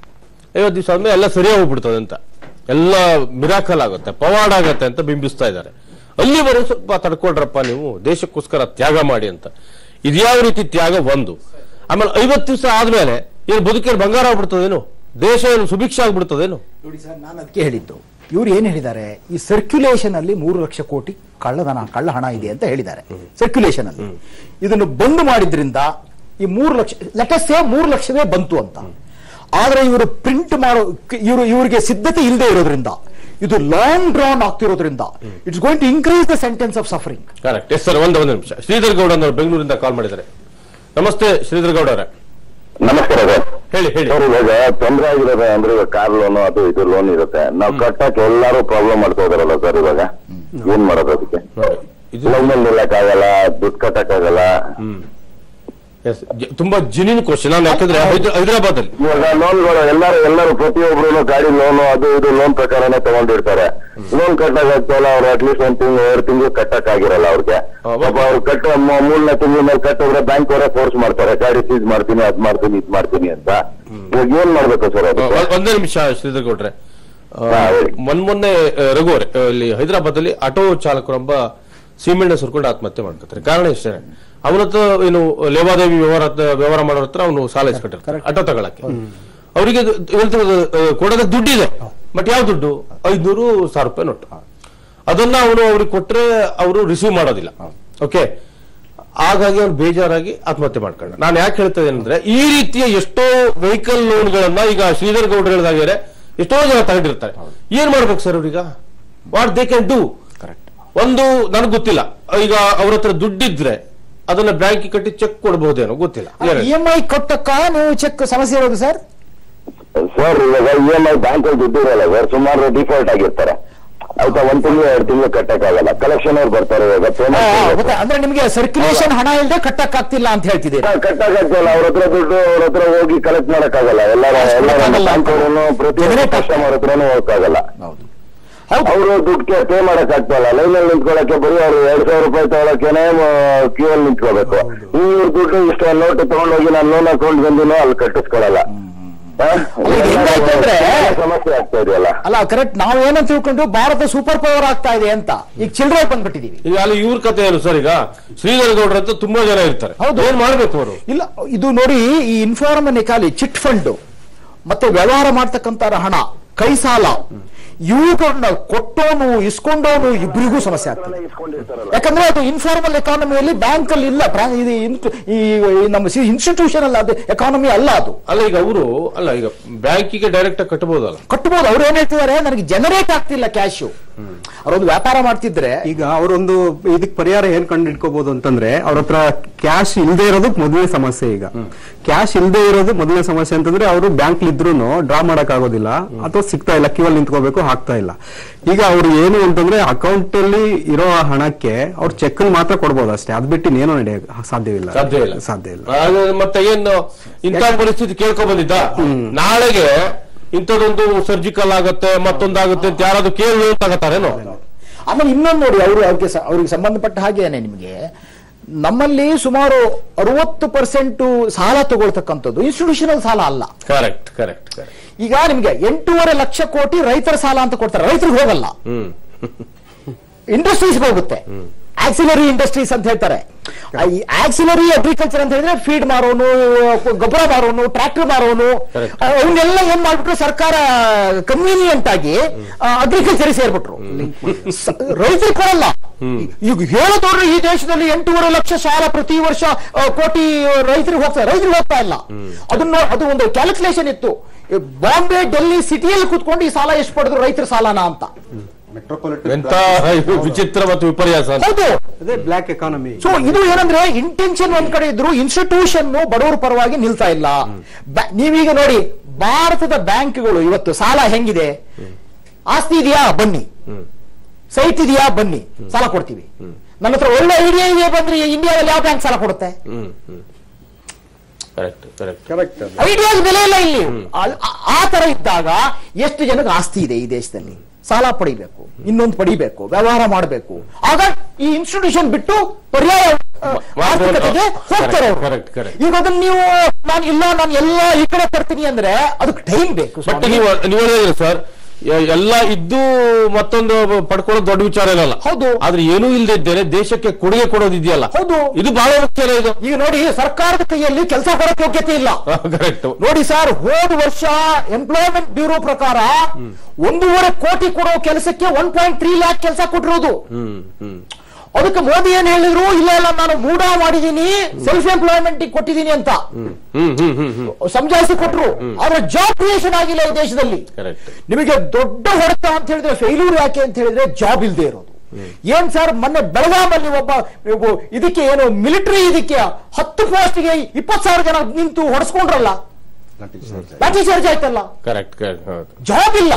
50 ದಿವಸ ಆದ್ಮೇಲೆ ಎಲ್ಲ ಸರಿಯಾಗಿ ಹೋಗ್ಬಿಡ್ತದೆ ಅಂತ, ಎಲ್ಲ ಮಿರಾಕಲ್ ಆಗುತ್ತೆ, ಪವಾಡ ಆಗತ್ತೆ ಅಂತ ಬಿಂಬಿಸ್ತಾ ಇದ್ದಾರೆ. ಅಲ್ಲಿವರೆಗೂ ಸ್ವಲ್ಪ ತಡ್ಕೊಳ್ರಪ್ಪ, ನೀವು ದೇಶಕ್ಕೋಸ್ಕರ ತ್ಯಾಗ ಮಾಡಿ ಅಂತ. ಇದ್ಯಾವ ರೀತಿ ತ್ಯಾಗ? ಒಂದು, ಆಮೇಲೆ 50 ದಿವಸ ಆದ್ಮೇಲೆ ಏನು ಬದುಕೇನು ಬಂಗಾರ ಆಗ್ಬಿಡ್ತದೇನು? ದೇಶ ಏನು ಸುಭಿಕ್ಷ ಆಗ್ಬಿಡ್ತದೇನು? ನೋಡಿ ಸರ್, ನಾನು ಅದಕ್ಕೆ ಹೇಳಿದ್ದು, ಇವ್ರು ಏನ್ ಹೇಳಿದ್ದಾರೆ, ಈ ಸರ್ಕ್ಯುಲೇಷನ್ ಅಲ್ಲಿ 3 ಲಕ್ಷ ಕೋಟಿ ಕಳ್ಳ ಹಣ ಇದೆ ಅಂತ ಹೇಳಿದ್ದಾರೆ. ಸರ್ಕ್ಯುಲೇಷನ್ ಅಲ್ಲಿ ಇದನ್ನು ಬಂದ್ ಮಾಡಿದ್ರಿಂದ ಈ 3 ಲಕ್ಷ, ಲೆಟಸ್ 3 ಲಕ್ಷವೇ ಬಂತು ಅಂತ. ಆದ್ರೆ ಇವರು ಪ್ರಿಂಟ್ ಮಾಡೋ ಇವರಿಗೆ ಸಿದ್ಧತೆ ಇಲ್ಲದೆ ಇರೋದ್ರಿಂದ, ಇದು ಲಾಂಗ್ ಡ್ರಾನ್ ಆಗ್ತಿರೋದ್ರಿಂದ it's going to increase the sentence of suffering. Correct. Yes sir, ಒಂದು ನಿಮಿಷ. ಶ್ರೀಧರ್ ಗೌಡ ಅವರು ಬೆಂಗಳೂರಿಂದ ಕಾಲ್ ಮಾಡಿದ್ದಾರೆ. ನಮಸ್ತೆ ಶ್ರೀಧರ್ ಗೌಡ ಅವರೇ. ನಮಸ್ಕಾರ ಸರ್. ಹೇಳಿ ಹೇಳಿ. ಸರ್, ಇವಾಗ ತೊಂದರೆ ಆಗಿರೋದು ಅಂದ್ರೆ ಇವಾಗ ಕಾರ್ ಲೋನು ಅದು ಇದು ಲೋನ್ ಇರುತ್ತೆ, ನಾವು ಕಟ್ಟಕ್ಕೆ ಎಲ್ಲರೂ ಪ್ರಾಬ್ಲಮ್ ಮಾಡ್ತಾ ಇದಾರಲ್ಲ ಸರ್. ಇವಾಗ ಏನ್ ಮಾಡೋದು ಅದಕ್ಕೆ? ಲೋನ್ ನಿಲ್ಲಕ್ಕಾಗಲ್ಲ, ದುಡ್ಡು ಕಟ್ಟಕ್ಕಾಗಲ್ಲ. ತುಂಬಾ ಜೆನ್ಯೂನ್ ಕ್ವಶನ್. ನಾನು ಯಾಕಂದ್ರೆ ಹೈದರಾಬಾದ್ ಅಲ್ಲಿ ಇವಾಗ ಲೋನ್ಗಳು ಎಲ್ಲರೂ ಪ್ರತಿಯೊಬ್ರು ಗಾಡಿ ಲೋನು ಅದು ಇದು ಲೋನ್ ಪ್ರಕಾರನೇ ತಗೊಂಡಿರ್ತಾರೆ. ಲೋನ್ ಕಟ್ಟಕ್ಕಾಗ್ತಲ್ಲ, ಅವ್ರು ಅಟ್ಲೀಸ್ಟ್ 1 ತಿಂಗಳು 2 ತಿಂಗಳು ಕಟ್ಟಕ್ಕಾಗಿರಲ್ಲ ಅವ್ರಿಗೆ. ಅವ್ರು ಕಟ್ಟ 3ನೇ ತಿಂಗಳ ಮೇಲೆ ಕಟ್ಟಿದ್ರೆ ಬ್ಯಾಂಕ್ ಅವರೇ ಫೋರ್ಸ್ ಮಾಡ್ತಾರೆ, ಗಾಡಿ ಸೀಸ್ ಮಾಡ್ತೀನಿ, ಅದ್ ಮಾಡ್ತೀನಿ, ಇದ್ ಮಾಡ್ತೀನಿ ಅಂತ. ಇವಾಗ ಏನ್ ಮಾಡ್ಬೇಕು ಸರ್? ಒಂದೇ ನಿಮಿಷ ಶ್ರೀಧರ್ ಗೌಡ್ರೆ. ಮೊನ್ನೆ ರಘು ಅವರೇ, ಇಲ್ಲಿ ಹೈದರಾಬಾದ್ ಅಲ್ಲಿ ಆಟೋ ಚಾಲಕರೊಬ್ಬ ಸೀಮೆಣ್ಣೆ ಸುರ್ಕೊಂಡು ಆತ್ಮಹತ್ಯೆ ಮಾಡ್ಕೊತಾರೆ. ಕಾರಣ ಇಷ್ಟೇ, ಅವನ ಹತ್ರ ಏನು ಲೇವಾದೇವಿ ವ್ಯವಹಾರ ಮಾಡೋರ ಹತ್ರ ಅವನು ಸಾಲ ಇಸ್ಕೊಟ್ಟಿರ್ತಾರೆ ಆಟೋ ತಗೊಳಕ್ಕೆ. ಅವರಿಗೆ ಕೊಡೋದ ದುಡ್ಡಿದೆ, ಬಟ್ ಯಾವ ದುಡ್ಡು? 500,000 ರೂಪಾಯಿ ನೋಟು. ಅದನ್ನ ಅವನು ಅವ್ರಿಗೆ ಕೊಟ್ರೆ ಅವರು ರಿಸೀವ್ ಮಾಡೋದಿಲ್ಲ. ಓಕೆ, ಹಾಗಾಗಿ ಅವ್ನು ಬೇಜಾರಾಗಿ ಆತ್ಮಹತ್ಯೆ ಮಾಡ್ಕೊಂಡ. ನಾನು ಯಾಕೆ ಹೇಳ್ತಾ ಇದ್ದೇನೆ ಅಂದ್ರೆ, ಈ ರೀತಿಯ ಎಷ್ಟೋ ವೆಹಿಕಲ್ ಲೋನ್ಗಳನ್ನ ಈಗ ಶ್ರೀಧರ್ ಗೌಡ್ರು ಹೇಳಿದಾಗೆ ಎಷ್ಟೋ ಜನ ತಗೊಂಡಿರ್ತಾರೆ. ಏನ್ ಮಾಡ್ಬೇಕು ಸರ್ ಅವ್ರೀಗ? What they can do? ಒಂದು ನನಗೆ ಗೊತ್ತಿಲ್ಲ, ಈಗ ಅವ್ರ ಹತ್ರ ದುಡ್ಡಿದ್ರೆ ಅದನ್ನ ಬ್ಯಾಂಕ್ ಕಟ್ಟಿ ಚೆಕ್ ಕೊಡಬಹುದೇನೋ ಗೊತ್ತಿಲ್ಲ. EMI ಕಟ್ಟಕ್ಕ ನೀವು ಚೆಕ್ ಸಮಸ್ಯೆ ಇರೋದು ಸರ್? ಸರ್, ಇವಾಗ EMI ಬ್ಯಾಂಕ್ ಅಲ್ಲಿ ದುಡ್ಡು ಇರಲ್ಲ ಸರ್, ಸುಮಾರು ಡಿಫಾಲ್ಟ್ ಆಗಿರ್ತಾರೆ. ಆಯ್ತಾ, 1 ತಿಂಗಳು 2 ತಿಂಗಳು ಕಟ್ಟಕ್ಕಾಗಲ್ಲ. ಕಲೆಕ್ಷನ್ ಅವ್ರು ಬರ್ತಾರೆ. ಅಂದ್ರೆ ನಿಮ್ಗೆ ಸರ್ಕ್ಯುಲೇಷನ್ ಹಣ ಇಲ್ಲದೆ ಕಟ್ಟಕ್ಕಾಗ್ತಿಲ್ಲ ಅಂತ ಹೇಳ್ತಿದ್ದೀರಿ? ಕಟ್ಟಕ್ಕಾಗ್ತಿಲ್ಲ. ಅವ್ರ ಹತ್ರ ದುಡ್ಡು ಅವ್ರ ಹತ್ರ ಹೋಗಿ ಕಲೆಕ್ಟ್ ಮಾಡಕ್ಕಾಗಲ್ಲ. ಎಲ್ಲ ಬ್ಯಾಂಕ್ ಅವರನ್ನು ಪ್ರತಿಯೊಂದು ಕಸ್ಟಮರ್ ಹತ್ರನೂ ಹೋಗಕ್ಕಾಗಲ್ಲ. ಅವರು ದುಡ್ಡು ಪೇ ಮಾಡಕ್ ಆಗ್ತಲ್ಲ. ಲೈನಲ್ಲಿ ನಿಂತ್ಕೊಳ್ಳಕ್ಕೆ ಬರೀ ಅವ್ರು 2,000 ರೂಪಾಯಿ ತಗೊಳಕೇನೆ ಕ್ಯೂ ಅಲ್ಲಿ ನಿಂತ್ಕೋಬೇಕು. ಇವ್ರ ದುಡ್ಡು ಇಷ್ಟ ನೋಟ್ ತಗೊಂಡೋಗಿ ನಾನು ಲೋನ್ ಅಕೌಂಟ್ ಬಂದಿನೋ ಅಲ್ಲಿ ಕಟ್ಟಿಸ್ಕೊಳಲ್ಲ. ಸಮಸ್ಯೆ ಆಗ್ತಾ ಇದೆಯಲ್ಲ. ಅಲ್ಲ, ಕರೆಕ್ಟ್. ನಾವು ಏನಂತ ತಿಳ್ಕೊಂಡು ಭಾರತ ಸೂಪರ್ ಪವರ್ ಆಗ್ತಾ ಇದೆ ಅಂತ ಈಗ ಚಿಲ್ಲರೆ ಬಂದ್ಬಿಟ್ಟಿದೀವಿ. ಈಗ ಅಲ್ಲಿ ಇವ್ರ ಕಥೆ ಏನು ಸರ್? ಈಗ ಶ್ರೀಧರ್ ಗೌಡ್ರ ಹತ್ರ ತುಂಬಾ ಜನ ಇರ್ತಾರೆ. ಹೌದು, ಏನ್ ಮಾಡ್ಬೇಕು ಅವರು? ಇಲ್ಲ, ಇದು ನೋಡಿ, ಈ ಇನ್ಫಾರ್ಮಲ್ ಎಕಾನಮಿ, ಚಿಟ್ ಫಂಡ್ ಮತ್ತೆ ವ್ಯವಹಾರ ಮಾಡ್ತಕ್ಕಂತ ಹಣ, ಕೈ ಸಾಲ, ಇವುಗಳನ್ನ ಕೊಟ್ಟೋನು ಇಸ್ಕೊಂಡವನು ಇಬ್ಬರಿಗೂ ಸಮಸ್ಯೆ ಆಗ್ತದೆ. ಯಾಕಂದ್ರೆ ಅದು ಇನ್ಫಾರ್ಮಲ್ ಎಕಾನಮಿಯಲ್ಲಿ ಬ್ಯಾಂಕ್ ಅಲ್ಲಿ ಇಲ್ಲ, ನಮ್ಮ ಇನ್ಸ್ಟಿಟ್ಯೂಷನ್ ಅಲ್ಲ, ಅದು ಎಕಾನಮಿ ಅಲ್ಲ. ಅದು ಅಲ್ಲ, ಈಗ ಅವರು ಅಲ್ಲ, ಈಗ ಬ್ಯಾಂಕಿಗೆ ಡೈರೆಕ್ಟ್ ಆಗಿ ಕಟ್ಟಬಹುದಲ್ಲ? ಕಟ್ಟಬಹುದು. ಅವ್ರು ಏನ್ ಹೇಳ್ತಿದ್ದಾರೆ, ನನಗೆ ಜನರೇಟ್ ಆಗ್ತಿಲ್ಲ ಕ್ಯಾಶು. ಅವರೊಂದು ವ್ಯಾಪಾರ ಮಾಡ್ತಿದ್ರೆ ಈಗ ಅವರೊಂದು ಇದಕ್ಕೆ ಪರಿಹಾರ ಏನ್ ಕಂಡು ಇಟ್ಕೋಬಹುದು ಅಂತಂದ್ರೆ, ಅವ್ರ ಹತ್ರ ಕ್ಯಾಶ್ ಇಲ್ಲದೆ ಇರೋದು ಮೊದಲನೇ ಸಮಸ್ಯೆ. ಈಗ ಕ್ಯಾಶ್ ಇಲ್ಲದೆ ಇರೋದು ಮೊದಲನೇ ಸಮಸ್ಯೆ ಅಂತಂದ್ರೆ, ಅವರು ಬ್ಯಾಂಕ್ ಇದ್ರು ಡ್ರಾ ಮಾಡಕ್ ಆಗೋದಿಲ್ಲ, ಅಥವಾ ಸಿಗ್ತಾ ಇಲ್ಲ, ಕ್ಯೂ ಅಲ್ಲಿ ನಿಂತ್ಕೋಬೇಕು, ಆಗ್ತಾ ಇಲ್ಲ. ಈಗ ಅವ್ರು ಏನು ಅಂತಂದ್ರೆ, ಅಕೌಂಟ್ ಅಲ್ಲಿ ಇರೋ ಹಣಕ್ಕೆ ಅವ್ರು ಚೆಕ್ ಮಾತ್ರ ಕೊಡ್ಬೋದು ಅಷ್ಟೇ, ಅದ್ ಬಿಟ್ಟು ಇನ್ನೇನು ನಡೆಯಕ್ಕೆ ಸಾಧ್ಯ ಇಲ್ಲ. ಮತ್ತೆ ಏನು ಇಂಥ ಪರಿಸ್ಥಿತಿ ಕೇಳ್ಕೊಂಡ್ ಬಂದಿದ್ದ? ನಾಳೆಗೆ ಇಂಥದೊಂದು ಸರ್ಜಿಕಲ್ ಆಗತ್ತೆ ಮತ್ತೊಂದಾಗುತ್ತೆ ಅಂತ ಯಾರಾದ್ರೂ ಕೇಳಿ ತಗತ್ತಾರೇನೋ. ಆಮೇಲೆ ಇನ್ನೊಂದು ನೋಡಿ, ಅವ್ರಿಗೆ ಸಂಬಂಧಪಟ್ಟ ಹಾಗೇನೆ ನಿಮಗೆ ನಮ್ಮಲ್ಲಿ ಸುಮಾರು 60% ಸಾಲ ತಗೊಳ್ತಕ್ಕಂಥದ್ದು ಇನ್ಸ್ಟಿಟ್ಯೂಷನಲ್ ಸಾಲ ಅಲ್ಲ. Correct correct. ಈಗ ನಿಮ್ಗೆ 8.5 ಲಕ್ಷ ಕೋಟಿ ರೈತರ ಸಾಲ ಅಂತ ಕೊಡ್ತಾರೆ, ರೈತರಿಗೆ ಹೋಗಲ್ಲ, ಇಂಡಸ್ಟ್ರೀಸ್ಗೆ ಹೋಗುತ್ತೆ. ಆಕ್ಸಿಲರಿ ಇಂಡಸ್ಟ್ರೀಸ್ ಅಂತ ಹೇಳ್ತಾರೆ. ಆಕ್ಸಿಲರಿ ಅಗ್ರಿಕಲ್ಚರ್ ಅಂತ ಹೇಳಿದ್ರೆ ಫೀಡ್ ಮಾರೋನು, ಗೊಬ್ಬರ ಮಾರೋನು, ಟ್ರಾಕ್ಟರ್ ಮಾರೋನು, ಅವನ್ನೆಲ್ಲ ಏನ್ ಮಾಡ್ಬಿಟ್ರು ಸರ್ಕಾರ ಕನ್ವೀನಿಯಂಟ್ ಆಗಿ ಅಗ್ರಿಕಲ್ಚರ್ ಸೇರ್ಬಿಟ್ರು. ರೈತರಿಗೆ ಕೊಡಲ್ಲ. ಈಗ ಹೇಳೋದವ್ರು ಈ ದೇಶದಲ್ಲಿ 8.5 ಲಕ್ಷ ಸಾಲ ಪ್ರತಿ ವರ್ಷ ಕೋಟಿ ರೈತರಿಗೆ ಹೋಗ್ತಾ ಇಲ್ಲ. ಅದು ಒಂದು ಕ್ಯಾಲ್ಕುಲೇಷನ್ ಇತ್ತು. ಬಾಂಬೆ, ಡೆಲ್ಲಿ ಸಿಟಿಯಲ್ಲಿ ಕೂತ್ಕೊಂಡು ಈ ಸಾಲ ಎಷ್ಟು ಪಡೆದ್ರು ರೈತರ ಸಾಲನ ಅಂತ. ಎಂತ ವಿಚಿತ್ರ ಮತ್ತು ವಿಪರ್ಯಾಸ. ಹೌದು, ಬ್ಲಾಕ್ ಎಕಾನಮಿ. ಸೊ ಇದು ಏನಂದ್ರೆ ಇಂಟೆನ್ಷನ್ ಒಂದ್ ಕಡೆ ಇದ್ರು, ಇನ್ಸ್ಟಿಟ್ಯೂಷನ್ ಬಡವರ ಪರವಾಗಿ ನಿಲ್ತಾ ಇಲ್ಲ. ನೀವೀಗ ನೋಡಿ, ಭಾರತದ ಬ್ಯಾಂಕ್ಗಳು ಇವತ್ತು ಸಾಲ ಹೆಂಗಿದೆ? ಆಸ್ತಿ ಇದೆಯಾ ಬನ್ನಿ, ಸೈಟ್ ಇದೆಯಾ ಬನ್ನಿ, ಸಾಲ ಕೊಡ್ತೀವಿ. ನನ್ನ ಹತ್ರ ಒಳ್ಳೆ ಐಡಿಯಾ ಇದೆ ಬಂದ್ರೆ ಇಂಡಿಯಾದಲ್ಲಿ ಯಾವ ಬ್ಯಾಂಕ್ ಸಾಲ ಕೊಡುತ್ತೆ? ಐಡಿಯಾಸ್ ಬೆಲೆ ಇಲ್ಲ ಇಲ್ಲಿ. ಆ ತರ ಇದ್ದಾಗ ಎಷ್ಟು ಜನಕ್ಕೆ ಆಸ್ತಿ ಇದೆ ಈ ದೇಶದಲ್ಲಿ? ಸಾಲ ಪಡಿಬೇಕು, ಇನ್ನೊಂದು ಪಡಿಬೇಕು, ವ್ಯವಹಾರ ಮಾಡಬೇಕು. ಆಗ ಈ ಇನ್ಸ್ಟಿಟ್ಯೂಷನ್ ಬಿಟ್ಟು ಪರ್ಯಾಯ ಆರ್ಥಿಕತೆಗೆ ಹೋಗ್ತಾರೆ. ಈಗ ಅದನ್ನ ನೀವು ನಾನು ಎಲ್ಲ ಈ ಕಡೆ ತರ್ತೀನಿ ಅಂದ್ರೆ ಅದಕ್ಕೆ ಟೈಮ್ ಬೇಕು. ಸರ್, ಎಲ್ಲ ಇದ್ದು ಮತ್ತೊಂದು ಪಡ್ಕೊಳ್ಳೋದು ದೊಡ್ಡ ವಿಚಾರ ಇರಲ್ಲ. ಹೌದು. ಆದ್ರೆ ಏನೂ ಇಲ್ಲದೆ ಇದ್ದೇನೆ ದೇಶಕ್ಕೆ ಕೊಡುಗೆ ಕೊಡೋದಿದೆಯಲ್ಲ, ಹೌದು, ಇದು ಬಹಳ ಮುಖ್ಯ. ಇದು ಈಗ ನೋಡಿ, ಸರ್ಕಾರದ ಕೈಯಲ್ಲಿ ಕೆಲಸ ಕೊಡೋಕೆ ಯೋಗ್ಯತೆ ಇಲ್ಲ. ಕರೆಕ್ಟ್. ನೋಡಿ ಸರ್, ಹೋದ ವರ್ಷ ಎಂಪ್ಲಾಯ್ಮೆಂಟ್ ಬ್ಯೂರೋ ಪ್ರಕಾರ 1.5 ಕೋಟಿ ಕೊಡೋ ಕೆಲಸಕ್ಕೆ 1.3 ಲ್ಯಾಕ್ ಕೆಲಸ ಕೊಟ್ಟಿರೋದು. ಅದಕ್ಕೆ ಮೋದಿ ಏನ್ ಹೇಳಿದ್ರು, ಇಲ್ಲ ನಾನು ಮೂಡ ಮಾಡಿದೀನಿ, ಸೆಲ್ಫ್ ಎಂಪ್ಲಾಯ್ಮೆಂಟ್ ಕೊಟ್ಟಿದ್ದೀನಿ ಅಂತ ಸಮಜಾಯಿಸಿ ಕೊಟ್ರು. ಆದ್ರೆ ಜಾಬ್ ಕ್ರಿಯೇಷನ್ ಆಗಿಲ್ಲ ಈ ದೇಶದಲ್ಲಿ. ನಿಮಗೆ ದೊಡ್ಡ ಹೊಡೆತ ಅಂತ ಹೇಳಿದ್ರೆ, ಫೇಲ್ಯೂರ್ ಯಾಕೆ ಅಂತ ಹೇಳಿದ್ರೆ ಜಾಬ್ ಇಲ್ಲದೆ ಇರೋದು. ಏನ್ ಸರ್, ಮೊನ್ನೆ ಬೆಳಗಾಮಲ್ಲಿ ಒಬ್ಬ ಇದಕ್ಕೆ ಏನು ಮಿಲಿಟರಿ ಇದಕ್ಕೆ 10 ಪೋಸ್ಟ್ಗೆ 20,000 ಜನ ನಿಂತು ಹೊಡೆಸ್ಕೊಂಡ್ರಲ್ಲ, ಲಾಠಿ ಚಾರ್ಜ್ ಆಯ್ತಲ್ಲ. ಜಾಬ್ ಇಲ್ಲ.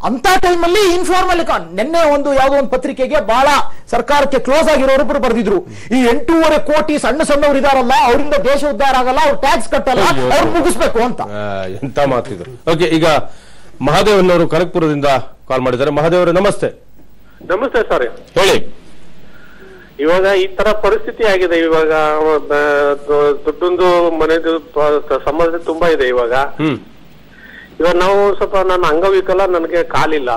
ಅಂತ ಟೈಮಲ್ಲಿ ಇನ್ಫಾರ್ಮಲ್ ನಿನ್ನೆ ಯಾವುದೋ ಒಂದು ಪತ್ರಿಕೆಗೆ ಬಹಳ ಸರ್ಕಾರಕ್ಕೆ ಕ್ಲೋಸ್ ಆಗಿರೋರೊಬ್ರು ಬರೆದಿದ್ರು, ಈ 8.5 ಕೋಟಿ ಸಣ್ಣವ್ರು ಇದಾರಲ್ಲ, ಅವರಿಂದ ದೇಶ ಉದ್ಧಾರ ಆಗಲ್ಲ, ಅವ್ರು ಟ್ಯಾಕ್ಸ್ ಕಟ್ಟಲ್ಲ, ಅವ್ರು ಮುಗಿಸ್ಬೇಕು ಅಂತ. ಎಂತ ಮಾತಿದ್ರು. ಓಕೆ, ಈಗ ಮಹಾದೇವನವರು ಕನಕಪುರದಿಂದ ಕಾಲ್ ಮಾಡಿದ್ದಾರೆ. ಮಹಾದೇವರೇ ನಮಸ್ತೆ. ನಮಸ್ತೆ ಸರ್, ಹೇಳಿ. ಇವಾಗ ಈ ತರ ಪರಿಸ್ಥಿತಿ ಆಗಿದೆ. ಇವಾಗ ದುಡ್ಡೊಂದು ಮನೆದು ಸಮಸ್ಯೆ ತುಂಬಾ ಇದೆ. ಇವಾಗ ನಾವು ಸ್ವಲ್ಪ ನಾನು ಅಂಗವಿಕಲ, ನನಗೆ ಕಾಲಿಲ್ಲ.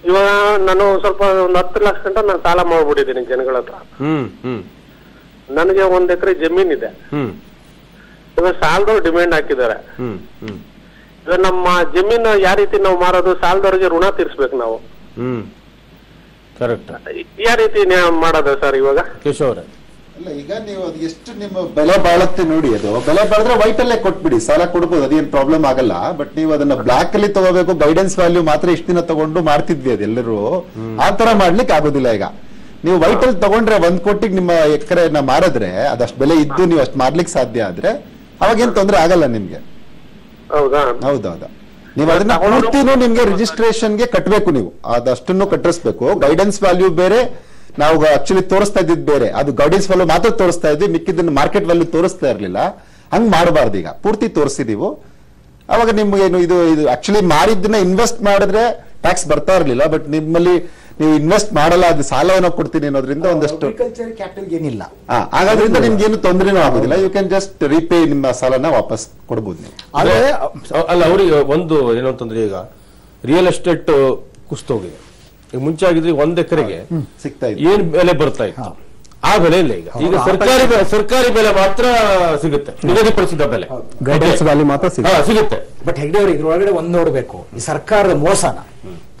ಇವಾಗ ನಾನು ಸ್ವಲ್ಪ 10 ಲಕ್ಷ ಗಂಟ ನಾನು ಸಾಲ ಮಾಡ್ಬಿಟ್ಟಿದ್ದೀನಿ ಜನಗಳ ಹತ್ರ. ನನಗೆ 1 ಎಕರೆ ಜಮೀನ್ ಇದೆ. ಇವಾಗ ಸಾಲದವ್ರು ಡಿಮ್ಯಾಂಡ್ ಹಾಕಿದ್ದಾರೆ. ಇವಾಗ ನಮ್ಮ ಜಮೀನು ಯಾವ ರೀತಿ ನಾವು ಮಾರೋದು? ಸಾಲದವ್ರಿಗೆ ಋಣ ತೀರ್ಸ್ಬೇಕು ನಾವು. ಕರೆಕ್ಟ್. ಯಾವ ರೀತಿ ಮಾಡೋದು ಸರ್ ಇವಾಗ? ಕೇಶವ್ ಅವರೇ, ಅಲ್ಲ, ಈಗ ನೀವು ಅದು ಎಷ್ಟು ನಿಮ್ಮ ಬೆಲೆ ಬಾಳುತ್ತೆ ನೋಡಿ. ಅದು ಬೆಲೆ ಬಾಳಿದ್ರೆ ವೈಟ್ ಅಲ್ಲೇ ಕೊಟ್ಬಿಡಿ, ಸಾಲ ಕೊಡ್ಬೋದು, ಅದೇನ್ ಪ್ರಾಬ್ಲಮ್ ಆಗಲ್ಲ. ಬಟ್ ನೀವು ಅದನ್ನ ಬ್ಲಾಕ್ ಅಲ್ಲಿ ತಗೋಬೇಕು, ಗೈಡೆನ್ಸ್ ವ್ಯಾಲ್ಯೂ ಮಾತ್ರ ಇಷ್ಟ ದಿನ ತಗೊಂಡು ಮಾಡ್ತಿದ್ವಿ ಅದೆಲ್ಲರೂ. ಆ ತರ ಮಾಡ್ಲಿಕ್ಕೆ ಆಗೋದಿಲ್ಲ. ಈಗ ನೀವು ವೈಟ್ ಅಲ್ಲಿ ತಗೊಂಡ್ರೆ 1 ಕೋಟಿಗೆ ನಿಮ್ಮ ಎಕರೆನ ಮಾರಿದ್ರೆ, ಅದಷ್ಟು ಬೆಲೆ ಇದ್ದು ನೀವು ಅಷ್ಟು ಮಾರ್ಲಿಕ್ಕೆ ಸಾಧ್ಯ ಆದ್ರೆ ಅವಾಗೇನ್ ತೊಂದ್ರೆ ಆಗಲ್ಲ ನಿಮ್ಗೆ. ಹೌದೌದಾ. ನೀವು ಅದನ್ನ ಪೂರ್ತಿನೂ ನಿಮ್ಗೆ ರಿಜಿಸ್ಟ್ರೇಷನ್ಗೆ ಕಟ್ಟಬೇಕು. ನೀವು ಅದಷ್ಟನ್ನು ಕಟ್ಟಿಸ್ಬೇಕು. ಗೈಡೆನ್ಸ್ ವ್ಯಾಲ್ಯೂ ಬೇರೆ, ನಾವು ಆಕ್ಚುಲಿ ತೋರಿಸ್ತಾ ಇದ್ದಿದ್ದು ಬೇರೆ. ಅದು ಗೈಡೆನ್ಸ್ ವ್ಯಾಲ್ಯೂ ಮಾತ್ರ ತೋರಿಸ್ತಾ ಇದ್ವಿ, ಮಿಕ್ಕಿದ್ದನ್ನು ಮಾರ್ಕೆಟ್ ವ್ಯಾಲ್ಯೂ ತೋರಿಸ್ತಾ ಇರ್ಲಿಲ್ಲ. ಹಂಗ್ ಮಾಡಬಾರ್ದು. ಈಗ ಪೂರ್ತಿ ತೋರಿಸಿದೀವು. ಅವಾಗ ನಿಮ್ಗೆ ಏನು ಇದು ಆಕ್ಚುಲಿ ಮಾರಿದ್ದನ್ನ ಇನ್ವೆಸ್ಟ್ ಮಾಡಿದ್ರೆ ಟ್ಯಾಕ್ಸ್ ಬರ್ತಾ ಇರ್ಲಿಲ್ಲ. ಬಟ್ ನಿಮ್ಮಲ್ಲಿ ನೀವು ಇನ್ವೆಸ್ಟ್ ಮಾಡಲ್ಲ, ಅದು ಸಾಲವನ್ನು ಕೊಡ್ತೀನಿ ಅನ್ನೋದ್ರಿಂದ ಒಂದಷ್ಟು ಏನಿಲ್ಲ. ಹಾಗಾದ್ರಿಂದ ನಿಮ್ಗೆ ಏನು ತೊಂದರೆನೂ ಆಗೋದಿಲ್ಲ. ಯು ಕ್ಯಾನ್ ಜಸ್ಟ್ ರೀಪೇ ನಿಮ್ಮ ಸಾಲನ ವಾಪಸ್ ಕೊಡಬಹುದು ನೀವು. ಅಲ್ಲ, ಅವರಿಗೆ ಒಂದು ಏನು ಅಂತಂದ್ರೆ, ಈಗ ರಿಯಲ್ ಎಸ್ಟೇಟ್ ಕುಸ್ತೋಗಿದೆ. ಈಗ ಮುಂಚೆ ಆಗಿದ್ರೆ 1 ಎಕರೆಗೆ ಸಿಗ್ತಾ ಇತ್ತು, ಏನ್ ಬೆಲೆ ಬರ್ತಾ ಇತ್ತು ಆ ಬೆಲೆ ಇಲ್ಲ. ಈಗ ಸರ್ಕಾರಿ ಬೆಲೆ ಮಾತ್ರ ಸಿಗುತ್ತೆ, ನಿಗದಿಪಡಿಸಿದ ಬೆಲೆ, ಗೈಡೆನ್ಸ್ ವ್ಯಾಲ್ಯೂ ಮಾತ್ರ ಸಿಗುತ್ತೆ. ಬಟ್ ಹೆಗ್ಡೆ ಅವರು ಇದ್ರೊಳಗಡೆ ಒಂದ್ ನೋಡ್ಬೇಕು, ಈ ಸರ್ಕಾರದ ಮೋಸನ.